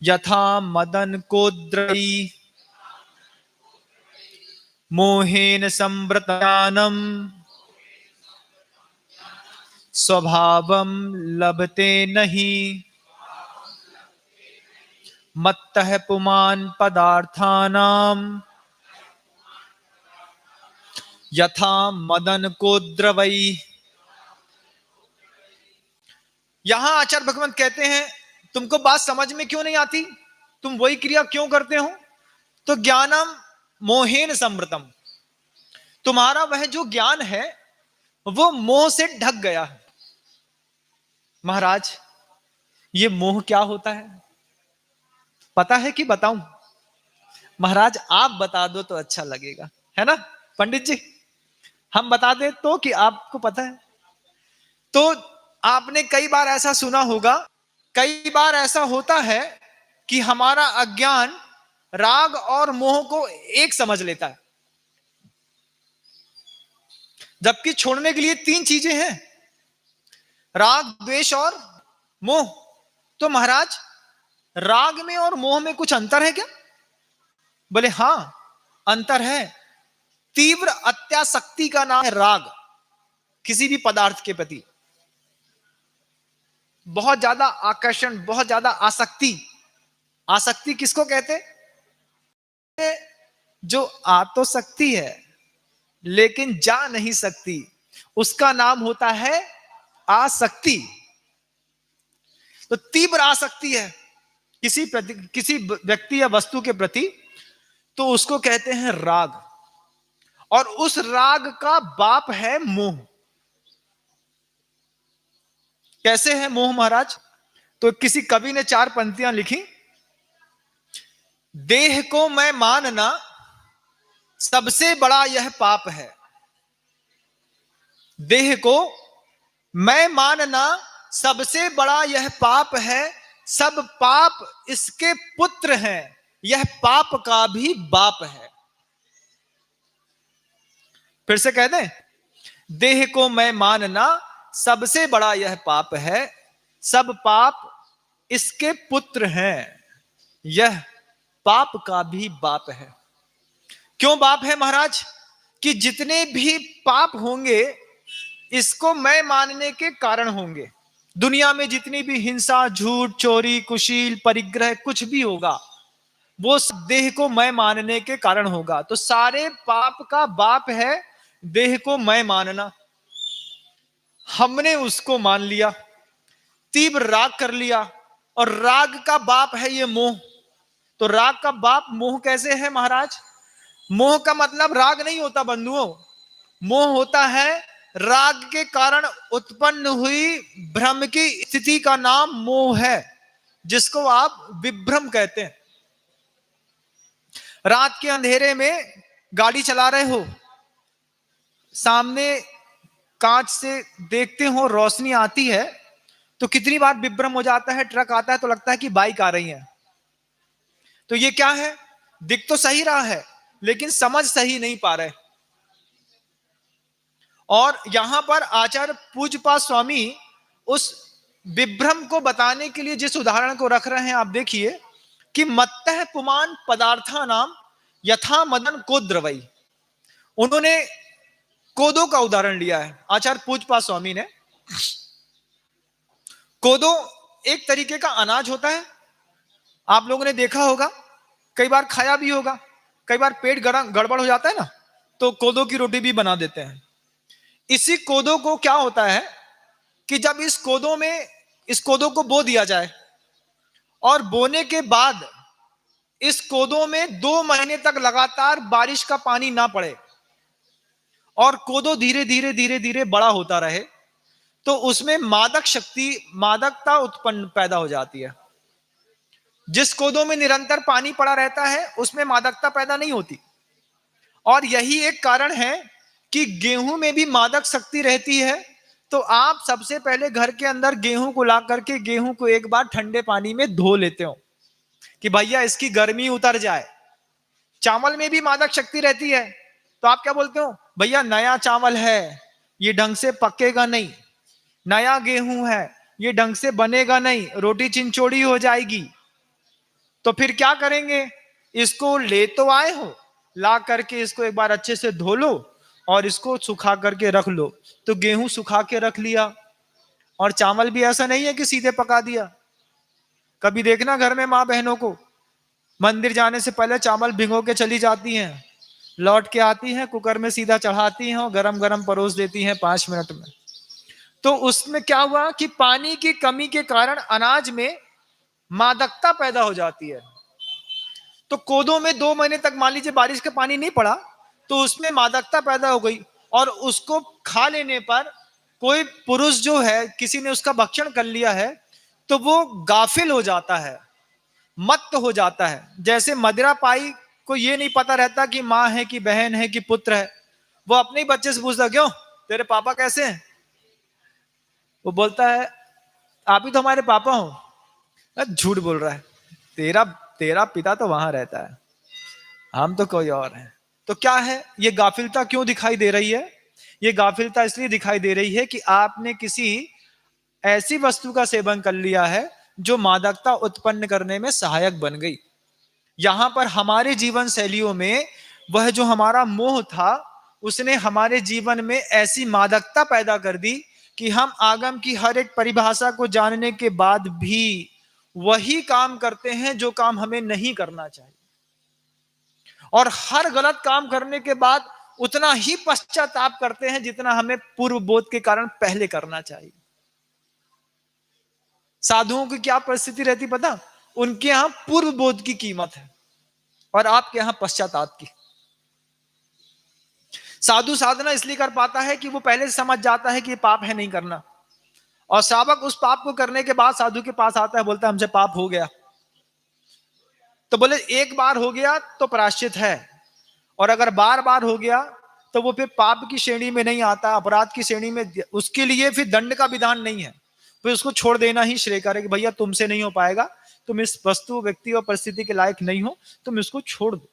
यथा मदन कोद्रई, मोहेन संव्रतानम स्वभावम लभते नहीं, मत्तः पुमान पदार्थानाम यथा मदन कोद्रवई। यहां आचार्य भगवंत कहते हैं, तुमको बात समझ में क्यों नहीं आती? तुम वही क्रिया क्यों करते हो? तो ज्ञानम मोहेन संवृतम, तुम्हारा वह जो ज्ञान है वो मोह से ढक गया है। महाराज, ये मोह क्या होता है? पता है कि बताऊं? महाराज आप बता दो तो अच्छा लगेगा, है ना पंडित जी? हम बता दें तो कि आपको पता है? तो आपने कई बार ऐसा सुना होगा, कई बार ऐसा होता है कि हमारा अज्ञान राग और मोह को एक समझ लेता है, जबकि छोड़ने के लिए तीन चीजें हैं, राग, द्वेष और मोह। तो महाराज राग में और मोह में कुछ अंतर है क्या? बोले हां, अंतर है। तीव्र अत्यासक्ति का नाम है राग, किसी भी पदार्थ के प्रति बहुत ज्यादा आकर्षण, बहुत ज्यादा आसक्ति। आसक्ति किसको कहते हैं? जो आ तो सकती है लेकिन जा नहीं सकती, उसका नाम होता है आसक्ति। तो तीव्र आसक्ति है किसी व्यक्ति या वस्तु के प्रति, तो उसको कहते हैं राग। और उस राग का बाप है मोह। कैसे है मोह महाराज? तो किसी कवि ने 4 पंक्तियां लिखी। देह को मैं मानना सबसे बड़ा यह पाप है, देह को मैं मानना सबसे बड़ा यह पाप है, सब पाप इसके पुत्र हैं, यह पाप का भी बाप है। फिर से कह दें, देह को मैं मानना सबसे बड़ा यह पाप है, सब पाप इसके पुत्र हैं, यह पाप का भी बाप है। क्यों बाप है महाराज? कि जितने भी पाप होंगे इसको मैं मानने के कारण होंगे। दुनिया में जितनी भी हिंसा, झूठ, चोरी, कुशील, परिग्रह कुछ भी होगा, वो देह को मैं मानने के कारण होगा। तो सारे पाप का बाप है देह को मैं मानना। हमने उसको मान लिया, तीव्र राग कर लिया, और राग का बाप है ये मोह। तो राग का बाप मोह कैसे है महाराज? मोह का मतलब राग नहीं होता बंधुओं, मोह होता है राग के कारण उत्पन्न हुई भ्रम की स्थिति का नाम मोह है, जिसको आप विभ्रम कहते हैं। रात के अंधेरे में गाड़ी चला रहे हो, सामने कांच से देखते हो रोशनी आती है, तो कितनी बार विभ्रम हो जाता है, ट्रक आता है तो लगता है कि बाइक आ रही है। तो ये क्या है? दिख तो सही रहा है लेकिन समझ सही नहीं पा रहे। और यहां पर आचार्य पूज्यपाद स्वामी उस विभ्रम को बताने के लिए जिस उदाहरण को रख रहे हैं, आप देखिए कि मत्तः पुमान पदार्था नाम यथा मदन को द्रवई। उन्होंने कोदो का उदाहरण लिया है आचार्य पूज्यपाद स्वामी ने। कोदो एक तरीके का अनाज होता है, आप लोगों ने देखा होगा, कई बार खाया भी होगा। कई बार पेट गड़बड़ हो जाता है ना, तो कोदो की रोटी भी बना देते हैं। इसी कोदो को क्या होता है कि जब इस कोदो को बो दिया जाए और बोने के बाद इस कोदो में 2 महीने तक लगातार बारिश का पानी ना पड़े और कोदो धीरे धीरे धीरे धीरे बड़ा होता रहे, तो उसमें मादकता उत्पन्न पैदा हो जाती है। जिस कोदो में निरंतर पानी पड़ा रहता है उसमें मादकता पैदा नहीं होती। और यही एक कारण है कि गेहूं में भी मादक शक्ति रहती है। तो आप सबसे पहले घर के अंदर गेहूं को ला करके गेहूं को एक बार ठंडे पानी में धो लेते हो कि भैया इसकी गर्मी उतर जाए। चावल में भी मादक शक्ति रहती है, तो आप क्या बोलते हो? भैया नया चावल है, ये ढंग से पकेगा नहीं, नया गेहूं है, ये ढंग से बनेगा नहीं, रोटी चिंचोड़ी हो जाएगी। तो फिर क्या करेंगे? इसको ले तो आए हो, ला करके इसको एक बार अच्छे से धो लो और इसको सुखा करके रख लो। तो गेहूं सुखा के रख लिया, और चावल भी ऐसा नहीं है कि सीधे पका दिया। कभी देखना घर में मां बहनों को मंदिर जाने से पहले चावल भिगो के चली जाती हैं, लौट के आती हैं, कुकर में सीधा चढ़ाती हैं और गरम गरम परोस देती हैं 5 मिनट में। तो उसमें क्या हुआ कि पानी की कमी के कारण अनाज में मादकता पैदा हो जाती है। तो कोदो में 2 महीने तक मान लीजिए बारिश का पानी नहीं पड़ा, तो उसमें मादकता पैदा हो गई, और उसको खा लेने पर कोई पुरुष जो है, किसी ने उसका भक्षण कर लिया है, तो वो गाफिल हो जाता है। मत्त हो जाता है। जैसे मदिरा पाई को ये नहीं पता रहता कि माँ है कि बहन है कि पुत्र है, वो अपने ही बच्चे से पूछता क्यों तेरे पापा कैसे हैं, वो बोलता है आप ही तो हमारे पापा हो। झूठ बोल रहा है, तेरा तेरा पिता तो वहां रहता है, हम तो कोई और हैं। तो क्या है ये गाफिलता क्यों दिखाई दे रही है? ये गाफिलता इसलिए दिखाई दे रही है कि आपने किसी ऐसी वस्तु का सेवन कर लिया है जो मादकता उत्पन्न करने में सहायक बन गई। यहां पर हमारे जीवन शैलियों में वह जो हमारा मोह था, उसने हमारे जीवन में ऐसी मादकता पैदा कर दी कि हम आगम की हर एक परिभाषा को जानने के बाद भी वही काम करते हैं जो काम हमें नहीं करना चाहिए, और हर गलत काम करने के बाद उतना ही पश्चाताप करते हैं जितना हमें पूर्व बोध के कारण पहले करना चाहिए। साधुओं की क्या परिस्थिति रहती पता? उनके यहां पूर्व बोध की कीमत है और आपके यहां पश्चाताप की। साधु साधना इसलिए कर पाता है कि वो पहले से समझ जाता है कि ये पाप है, नहीं करना, और श्रावक उस पाप को करने के बाद साधु के पास आता है, बोलता है हमसे पाप हो गया। तो बोले एक बार हो गया तो प्रायश्चित है, और अगर बार बार हो गया तो वो फिर पाप की श्रेणी में नहीं आता, अपराध की श्रेणी में, उसके लिए फिर दंड का विधान नहीं है, फिर उसको छोड़ देना ही श्रेय करे कि भैया तुमसे नहीं हो पाएगा, तुम इस वस्तु व्यक्ति और परिस्थिति के लायक नहीं हो, तुम इसको छोड़ दो।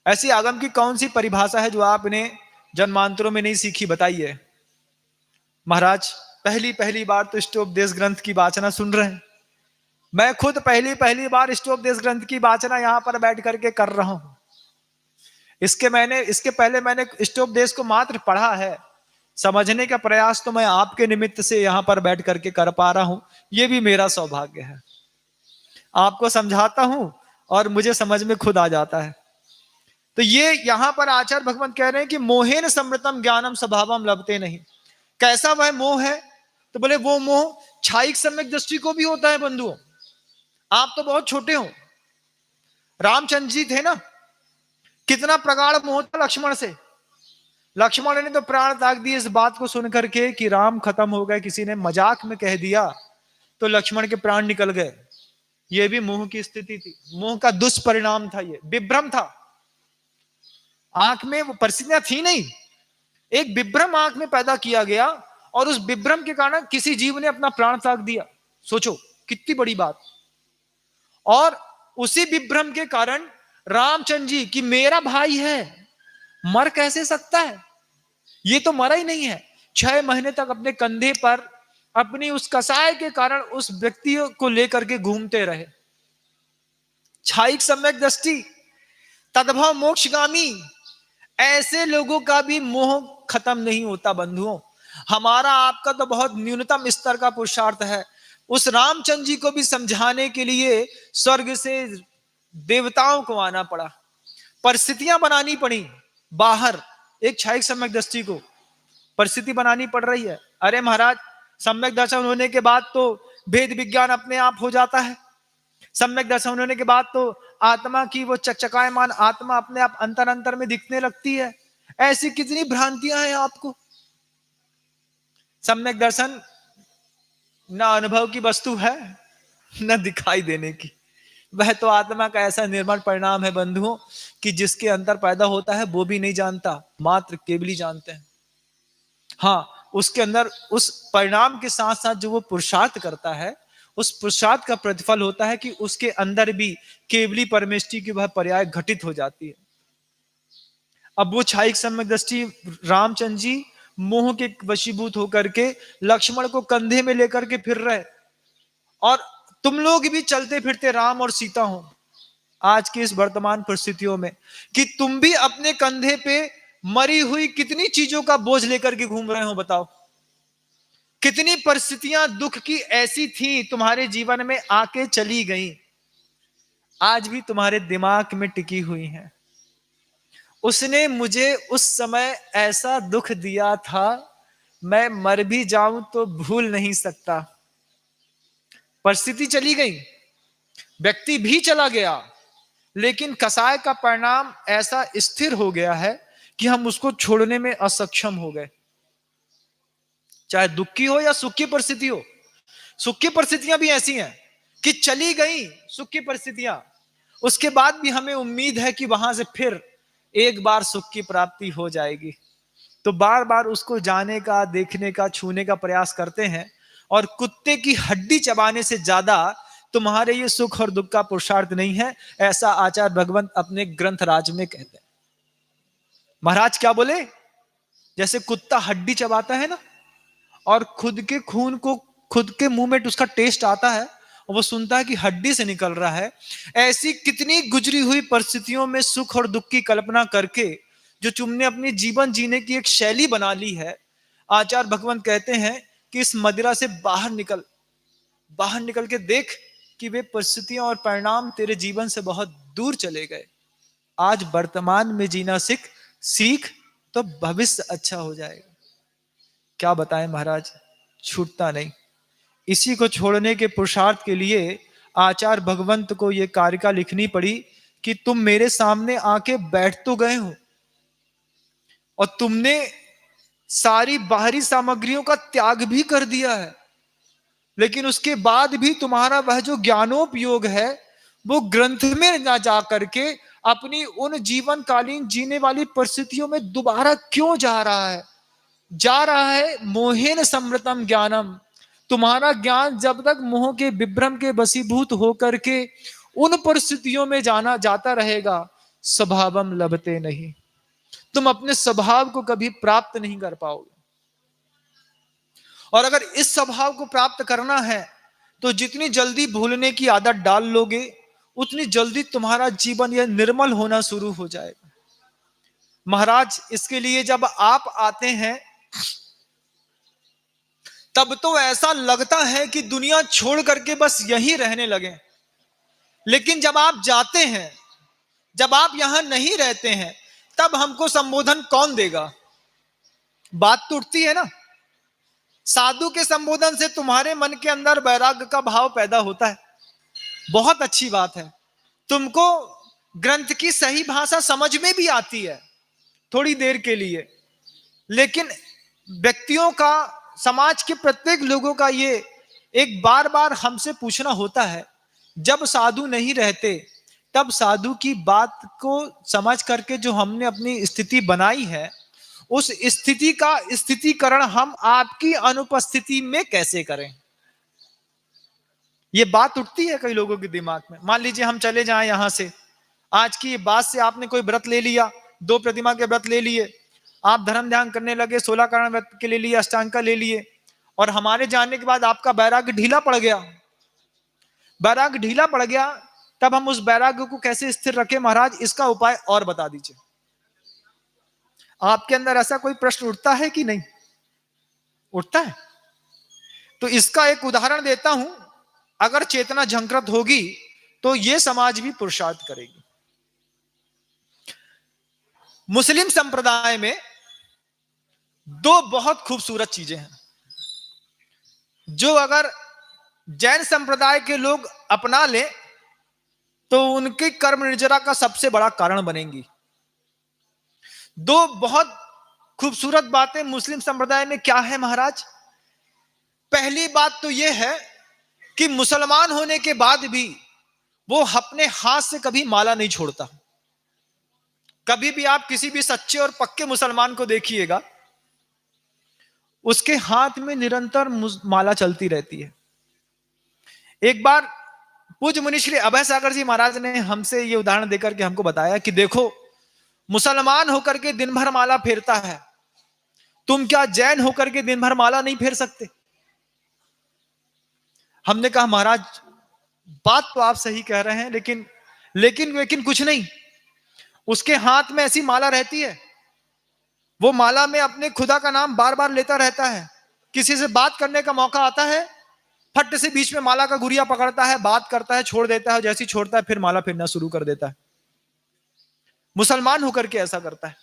ऐसी आगम की कौन सी परिभाषा है जो आपने जन्मांतरों में नहीं सीखी, बताइए। महाराज पहली पहली बार तो इष्टोपदेश ग्रंथ की वाचना सुन रहे हैं, मैं खुद पहली पहली बार इष्टोपदेश ग्रंथ की वाचना यहां पर बैठ करके कर रहा हूं। इसके पहले मैंने इष्टोपदेश को मात्र पढ़ा है, समझने का प्रयास तो मैं आपके निमित्त से यहां पर बैठ करके कर पा रहा हूं, यह भी मेरा सौभाग्य है। आपको समझाता हूं और मुझे समझ में खुद आ जाता है। तो ये यहां पर आचार्य भगवंत कह रहे हैं कि मोहेन समृतम ज्ञानम स्वभावम लभते नहीं। कैसा वह मोह है? तो बोले वो मोह छायिक सम्यक दृष्टि को भी होता है। बंधुओं, आप तो बहुत छोटे हो, रामचंद्र जी थे ना, कितना प्रगाढ़ मोह था लक्ष्मण से। लक्ष्मण ने तो प्राण त्याग दिए इस बात को सुनकर के कि राम खत्म हो गए, किसी ने मजाक में कह दिया तो लक्ष्मण के प्राण निकल गए। यह भी मोह की स्थिति थी, मोह का दुष्परिणाम था, ये विभ्रम था। आंख में वो परिस्थितियां थी नहीं, एक विभ्रम आंख में पैदा किया गया और उस विभ्रम के कारण किसी जीव ने अपना प्राण त्याग दिया। सोचो कितनी बड़ी बात। और उसी विभ्रम के कारण रामचंद्र जी कि मेरा भाई है, मर कैसे सकता है, ये तो मरा ही नहीं है। 6 महीने तक अपने कंधे पर अपनी उस कसाय के कारण उस व्यक्ति को लेकर के घूमते रहे। छायिक सम्यक दृष्टि तद्भव मोक्षगामी, ऐसे लोगों का भी मोह खत्म नहीं होता। बंधुओं, हमारा आपका तो बहुत न्यूनतम स्तर का पुरुषार्थ है। उस रामचंद्र जी को भी समझाने के लिए स्वर्ग से देवताओं को आना पड़ा, परिस्थितियां बनानी पड़ी, बाहर एक छायिक सम्यक दृष्टि को परिस्थिति बनानी पड़ रही है। अरे महाराज, सम्यक दर्शन होने के बाद तो भेद विज्ञान अपने आप हो जाता है। सम्यक दर्शन होने के बाद तो आत्मा की वो चकचकायमान आत्मा अपने आप अंतर अंतर में दिखने लगती है। ऐसी कितनी भ्रांतियां हैं आपको। सम्यक दर्शन न अनुभव की वस्तु है न दिखाई देने की, वह तो आत्मा का ऐसा निर्मल परिणाम है बंधुओं कि जिसके अंतर पैदा होता है वो भी नहीं जानता, मात्र केवल ही जानते हैं। हाँ, उसके अंदर उस परिणाम के साथ साथ जो वो पुरुषार्थ करता है, उस पुरुषार्थ का प्रतिफल होता है कि उसके अंदर भी केवली परमेष्टि की वह पर्याय घटित हो जाती है। अब वो छायिक सम्यक दृष्टि रामचंद्र जी मोह के वशीभूत होकर के लक्ष्मण को कंधे में लेकर के फिर रहे, और तुम लोग भी चलते फिरते राम और सीता हो आज की इस वर्तमान परिस्थितियों में कि तुम भी अपने कंधे पे मरी हुई कितनी चीजों का बोझ लेकर के घूम रहे हो। बताओ कितनी परिस्थितियां दुख की ऐसी थी तुम्हारे जीवन में आके चली गई, आज भी तुम्हारे दिमाग में टिकी हुई हैं। उसने मुझे उस समय ऐसा दुख दिया था, मैं मर भी जाऊं तो भूल नहीं सकता। परिस्थिति चली गई, व्यक्ति भी चला गया, लेकिन कसाय का परिणाम ऐसा स्थिर हो गया है कि हम उसको छोड़ने में असक्षम हो गए। चाहे दुख की हो या सुख की परिस्थिति हो, सुख की परिस्थितियां भी ऐसी हैं कि चली गई सुख की परिस्थितियां, उसके बाद भी हमें उम्मीद है कि वहां से फिर एक बार सुख की प्राप्ति हो जाएगी। तो बार बार उसको जाने का, देखने का, छूने का प्रयास करते हैं। और कुत्ते की हड्डी चबाने से ज्यादा तुम्हारे ये सुख और दुख का पुरुषार्थ नहीं है, ऐसा आचार्य भगवंत अपने ग्रंथ राज में कहते हैं। महाराज क्या बोले? जैसे कुत्ता हड्डी चबाता है ना, और खुद के खून को खुद के मुंह में उसका टेस्ट आता है, और वो सुनता है कि हड्डी से निकल रहा है। ऐसी कितनी गुजरी हुई परिस्थितियों में सुख और दुख की कल्पना करके जो तुमने अपनी जीवन जीने की एक शैली बना ली है, आचार्य भगवंत कहते हैं कि इस मदिरा से बाहर निकल के देख कि वे परिस्थितियां और परिणाम तेरे जीवन से बहुत दूर चले गए। आज वर्तमान में जीना सीख तो भविष्य अच्छा हो जाएगा। क्या बताएं महाराज, छूटता नहीं। इसी को छोड़ने के पुरुषार्थ के लिए आचार्य भगवंत को यह कारिका लिखनी पड़ी कि तुम मेरे सामने आके बैठ तो गए हो, और तुमने सारी बाहरी सामग्रियों का त्याग भी कर दिया है, लेकिन उसके बाद भी तुम्हारा वह जो ज्ञानोपयोग है वो ग्रंथ में ना जा करके अपनी उन जीवनकालीन जीने वाली परिस्थितियों में दोबारा क्यों जा रहा है मोहेन समृतम ज्ञानम। तुम्हारा ज्ञान जब तक मोह के विभ्रम के वशीभूत होकर के उन परिस्थितियों में जाता रहेगा, स्वभावम लभते नहीं, तुम अपने स्वभाव को कभी प्राप्त नहीं कर पाओगे। और अगर इस स्वभाव को प्राप्त करना है तो जितनी जल्दी भूलने की आदत डाल लोगे, उतनी जल्दी तुम्हारा जीवन यह निर्मल होना शुरू हो जाएगा। महाराज, इसके लिए जब आप आते हैं तब तो ऐसा लगता है कि दुनिया छोड़ करके बस यहीं रहने लगे, लेकिन जब आप जाते हैं, जब आप यहां नहीं रहते हैं, तब हमको संबोधन कौन देगा? बात तो उठती है ना। साधु के संबोधन से तुम्हारे मन के अंदर वैराग्य का भाव पैदा होता है, बहुत अच्छी बात है। तुमको ग्रंथ की सही भाषा समझ में भी आती है थोड़ी देर के लिए, लेकिन व्यक्तियों का, समाज के प्रत्येक लोगों का ये एक बार बार हमसे पूछना होता है, जब साधु नहीं रहते तब साधु की बात को समझ करके जो हमने अपनी स्थिति बनाई है, उस स्थिति का स्थितिकरण हम आपकी अनुपस्थिति में कैसे करें? ये बात उठती है कई लोगों के दिमाग में। मान लीजिए हम चले जाएं यहां से, आज की बात से आपने कोई व्रत ले लिया, 2 प्रतिमा के व्रत ले लिए, आप धर्म ध्यान करने लगे, 16 कारण व्रत के ले लिए, अष्टांग का ले लिए, और हमारे जाने के बाद आपका वैराग्य ढीला पड़ गया। वैराग्य ढीला पड़ गया, तब हम उस वैराग्य को कैसे स्थिर रखें महाराज? इसका उपाय और बता दीजिए। आपके अंदर ऐसा कोई प्रश्न उठता है कि नहीं उठता है? तो इसका एक उदाहरण देता हूं। अगर चेतना झंकृत होगी तो यह समाज भी पुरुषार्थ करेगी। मुस्लिम संप्रदाय में 2 बहुत खूबसूरत चीजें हैं जो अगर जैन संप्रदाय के लोग अपना ले तो उनके कर्म निर्जरा का सबसे बड़ा कारण बनेंगी। 2 बहुत खूबसूरत बातें मुस्लिम संप्रदाय में क्या है महाराज? पहली बात तो यह है कि मुसलमान होने के बाद भी वो अपने हाथ से कभी माला नहीं छोड़ता। कभी भी आप किसी भी सच्चे और पक्के मुसलमान को देखिएगा, उसके हाथ में निरंतर माला चलती रहती है। एक बार पूज्य मुनि श्री अभय सागर जी महाराज ने हमसे यह उदाहरण देकर के हमको बताया कि देखो, मुसलमान होकर के दिन भर माला फेरता है, तुम क्या जैन होकर के दिन भर माला नहीं फेर सकते? हमने कहा महाराज बात तो आप सही कह रहे हैं, लेकिन कुछ नहीं, उसके हाथ में ऐसी माला रहती है, वो माला में अपने खुदा का नाम बार बार लेता रहता है। किसी से बात करने का मौका आता है, फट से बीच में माला का गुरिया पकड़ता है, बात करता है, छोड़ देता है, जैसे ही छोड़ता है फिर माला फेरना शुरू कर देता है। मुसलमान होकर के ऐसा करता है।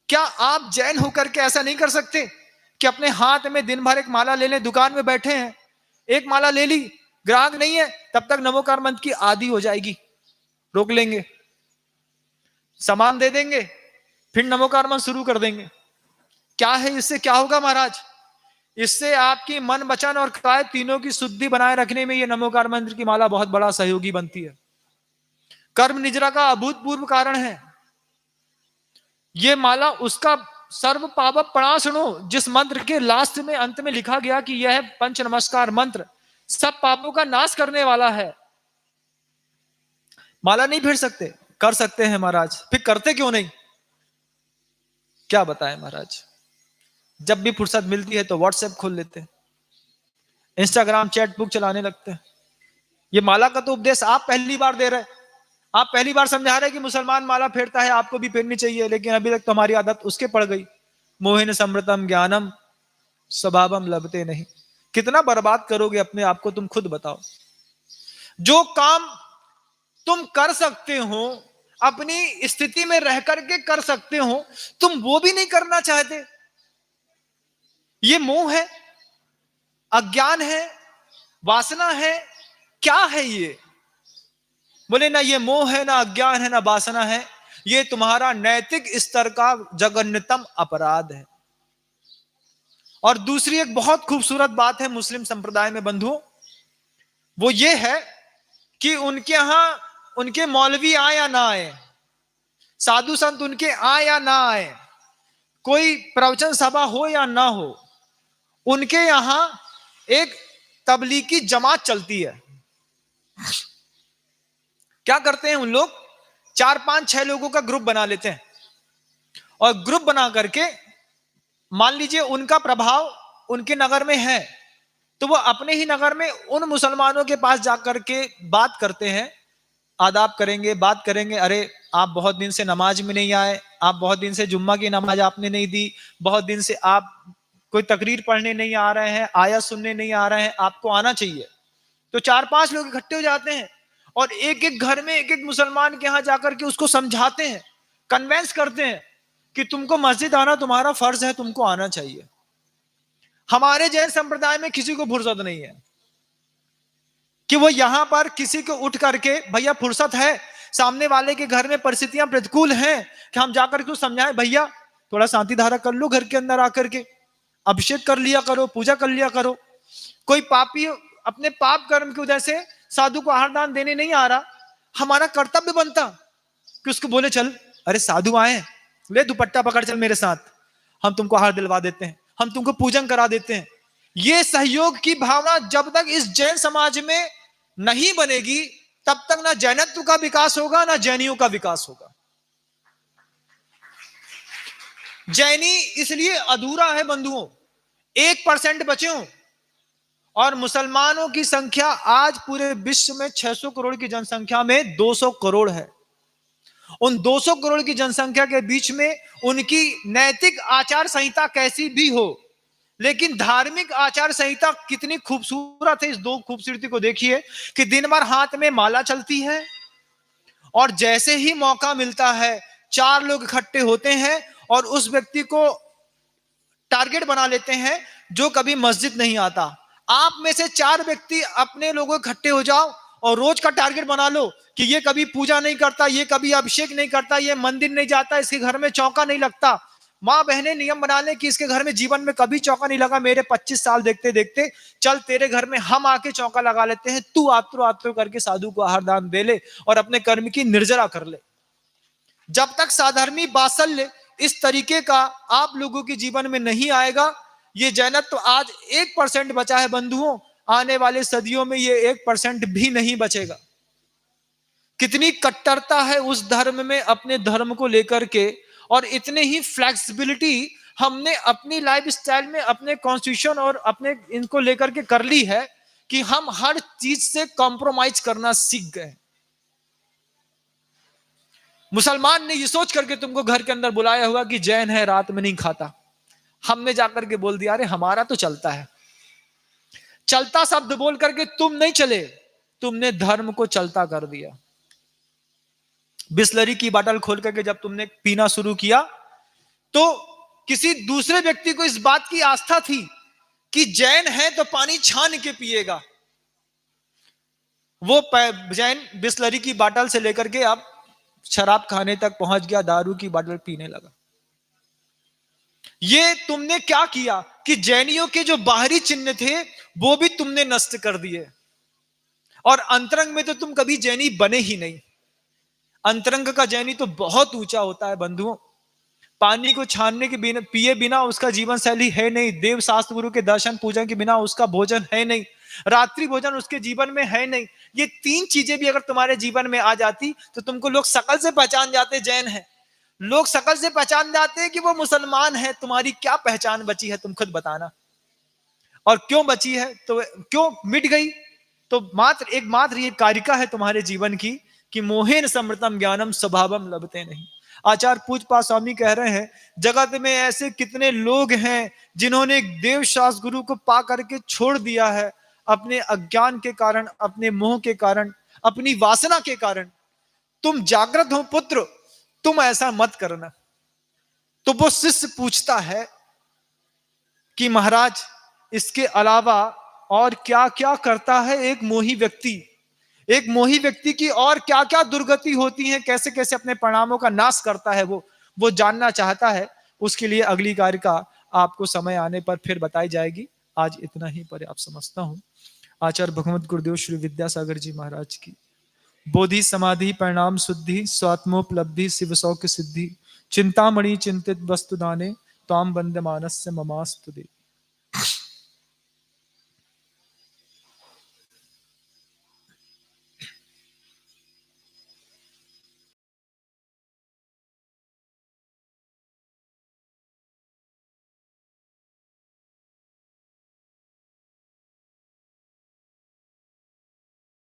क्या आप जैन होकर के ऐसा नहीं कर सकते कि अपने हाथ में दिन भर एक माला ले लें? दुकान में बैठे हैं, एक माला ले ली, ग्राहक नहीं है, तब तक नमोकार मंत्र की आदि हो जाएगी, रोक लेंगे, सामान दे देंगे, फिर नमोकार मंत्र शुरू कर देंगे। क्या है इससे क्या होगा महाराज? इससे आपकी मन, वचन और काया तीनों की शुद्धि बनाए रखने में ये नमोकार मंत्र की माला बहुत बड़ा सहयोगी बनती है। कर्म निद्रा का अभूतपूर्व कारण है। ये माला उसका सर्व पाप प्रणाशनो, जिस मंत्र के लास्ट में अंत में लिखा गया कि यह पंच नमस्कार मंत्र सब पापों का नाश करने वाला है। माला नहीं फेर सकते? कर सकते हैं महाराज, फिर करते क्यों नहीं? क्या बताएं महाराज, जब भी फुर्सत मिलती है तो व्हाट्सएप खोल लेते हैं, इंस्टाग्राम चैट बुक चलाने लगते हैं। ये माला का तो उपदेश आप पहली बार दे रहे हैं, आप पहली बार समझा रहे हैं कि मुसलमान माला फेरता है, आपको भी फेरनी चाहिए, लेकिन अभी तक तो हमारी आदत उसके पड़ गई। मोहिन समृतम ज्ञानम स्वभावम लभते नहीं। कितना बर्बाद करोगे अपने आप को, तुम खुद बताओ। जो काम तुम कर सकते हो, अपनी स्थिति में रह करके कर सकते हो, तुम वो भी नहीं करना चाहते। ये मोह है, अज्ञान है, वासना है, क्या है ये? बोले ना ये मोह है, ना अज्ञान है, ना वासना है, ये तुम्हारा नैतिक स्तर का जघन्यतम अपराध है। और दूसरी एक बहुत खूबसूरत बात है मुस्लिम संप्रदाय में बंधुओं, वो ये है कि उनके यहां उनके मौलवी आए या ना आए, साधु संत उनके आए या ना आए, कोई प्रवचन सभा हो या ना हो, उनके यहां एक तबलीगी जमात चलती है। क्या करते हैं उन लोग? 4, 5, 6 लोगों का ग्रुप बना लेते हैं, और ग्रुप बना करके मान लीजिए उनका प्रभाव उनके नगर में है, तो वो अपने ही नगर में उन मुसलमानों के पास जाकर के बात करते हैं, आदाब करेंगे, बात करेंगे, अरे आप बहुत दिन से नमाज में नहीं आए, आप बहुत दिन से जुम्मा की नमाज आपने नहीं दी, बहुत दिन से आप कोई तकरीर पढ़ने नहीं आ रहे हैं, आयत सुनने नहीं आ रहे हैं, आपको आना चाहिए। तो 4-5 लोग इकट्ठे हो जाते हैं और एक एक घर में एक एक मुसलमान के यहां जाकर के उसको समझाते हैं, कन्वेंस करते हैं कि तुमको मस्जिद आना तुम्हारा फर्ज है, तुमको आना चाहिए। हमारे जैन संप्रदाय में किसी को फुर्सत नहीं है कि वो यहां पर किसी को उठ करके, भैया फुर्सत है, सामने वाले के घर में परिस्थितियां प्रतिकूल हैं, कि हम जाकर के समझाएं, भैया थोड़ा शांति धारा कर लो, घर के अंदर आकर के अभिषेक कर लिया करो, पूजा कर लिया करो। कोई पापी अपने पाप कर्म की वजह से साधु को आहार दान देने नहीं आ रहा, हमारा कर्तव्य बनता कि उसको बोले, चल अरे साधु आए, ले दुपट्टा पकड़ चल मेरे साथ, हम तुमको आहार दिलवा देते हैं, हम तुमको पूजन करा देते हैं। ये सहयोग की भावना जब तक इस जैन समाज में नहीं बनेगी, तब तक ना जैनत्व का विकास होगा, ना जैनियों का विकास होगा। जैनी इसलिए अधूरा है बंधुओं, 1% बचे हो, और मुसलमानों की संख्या आज पूरे विश्व में 600 करोड़ की जनसंख्या में 200 करोड़ है। उन 200 करोड़ की जनसंख्या के बीच में उनकी नैतिक आचार संहिता कैसी भी हो, लेकिन धार्मिक आचार संहिता कितनी खूबसूरत है। इस दो खूबसूरती को देखिए कि दिन भर हाथ में माला चलती है, और जैसे ही मौका मिलता है 4 लोग इकट्ठे होते हैं और उस व्यक्ति को टारगेट बना लेते हैं जो कभी मस्जिद नहीं आता। आप में से 4 व्यक्ति अपने लोगों इकट्ठे हो जाओ और रोज का टारगेट बना लो कि ये कभी पूजा नहीं करता, ये कभी अभिषेक नहीं करता, ये मंदिर नहीं जाता, इसके घर में चौका नहीं लगता। माँ बहनें नियम बना लें कि इसके घर में जीवन में कभी चौका नहीं लगा, मेरे 25 साल देखते देखते, चल तेरे घर में हम आके चौका लगा लेते हैं, तू आत्रो आत्रो करके साधु को आहार दान दे ले और अपने कर्म की निर्जरा कर ले। जब तक साधर्मी बात्सल्य इस तरीके का आप लोगों के जीवन में नहीं आएगा, ये जैनत्व आज 1% बचा है बंधुओं, आने वाले सदियों में ये 1% भी नहीं बचेगा। कितनी कट्टरता है उस धर्म में अपने धर्म को लेकर के, और इतने ही फ्लेक्सिबिलिटी हमने अपनी लाइफ स्टाइल में, अपने कॉन्स्टिट्यूशन और अपने इनको लेकर के कर ली है कि हम हर चीज से कॉम्प्रोमाइज करना सीख गए। मुसलमान ने ये सोच करके तुमको घर के अंदर बुलाया हुआ कि जैन है रात में नहीं खाता, हमने जाकर के बोल दिया अरे हमारा तो चलता है। चलता शब्द बोल करके तुम नहीं चले, तुमने धर्म को चलता कर दिया। बिस्लरी की बोतल खोल करके जब तुमने पीना शुरू किया, तो किसी दूसरे व्यक्ति को इस बात की आस्था थी कि जैन है तो पानी छान के पिएगा। वो जैन बिस्लरी की बोतल से लेकर के अब शराब खाने तक पहुंच गया, दारू की बोतल पीने लगा। ये तुमने क्या किया? कि जैनियों के जो बाहरी चिन्ह थे वो भी तुमने नष्ट कर दिए, और अंतरंग में तो तुम कभी जैनी बने ही नहीं। अंतरंग का जैनी तो बहुत ऊंचा होता है बंधुओं। पानी को छानने के बिना, पिए बिना उसका जीवन शैली है नहीं। देव शास्त्र गुरु के दर्शन पूजन के बिना उसका भोजन है नहीं। रात्रि भोजन उसके जीवन में है नहीं। ये तीन चीजें भी अगर तुम्हारे जीवन में आ जाती तो तुमको लोग शकल से पहचान जाते जैन है, लोग शकल से पहचान जाते हैं कि वो मुसलमान है। तुम्हारी क्या पहचान बची है, तुम खुद बताना। और क्यों बची है, तो क्यों मिट गई? तो मात्र ये कारिका है तुम्हारे जीवन की कि मोहेन समृतम ज्ञानम स्वभावम लभते नहीं। आचार्य पूजपा स्वामी कह रहे हैं, जगत में ऐसे कितने लोग हैं जिन्होंने देव शास्त्र गुरु को पा करके छोड़ दिया है, अपने अज्ञान के कारण, अपने मोह के कारण, अपनी वासना के कारण। तुम जागृत हो पुत्र, तुम ऐसा मत करना। तो वो शिष्य पूछता है कि महाराज इसके अलावा और क्या क्या करता है एक मोही व्यक्ति, एक मोही व्यक्ति की और क्या क्या दुर्गति होती है, कैसे कैसे अपने परिणामों का नाश करता है वो जानना चाहता है। उसके लिए अगली कारिका आपको समय आने पर फिर बताई जाएगी। आज इतना ही पर्याप्त समझता हूं। आचार्य भगवत गुरुदेव श्री विद्यासागर जी महाराज की बोधि समाधि परिणाम शुद्धि स्वात्मोपलब्धि शिव सौख्य सिद्धि चिंतामणि चिंतित वस्तु दाने ताम बंद मानस्य ममास्तु दे।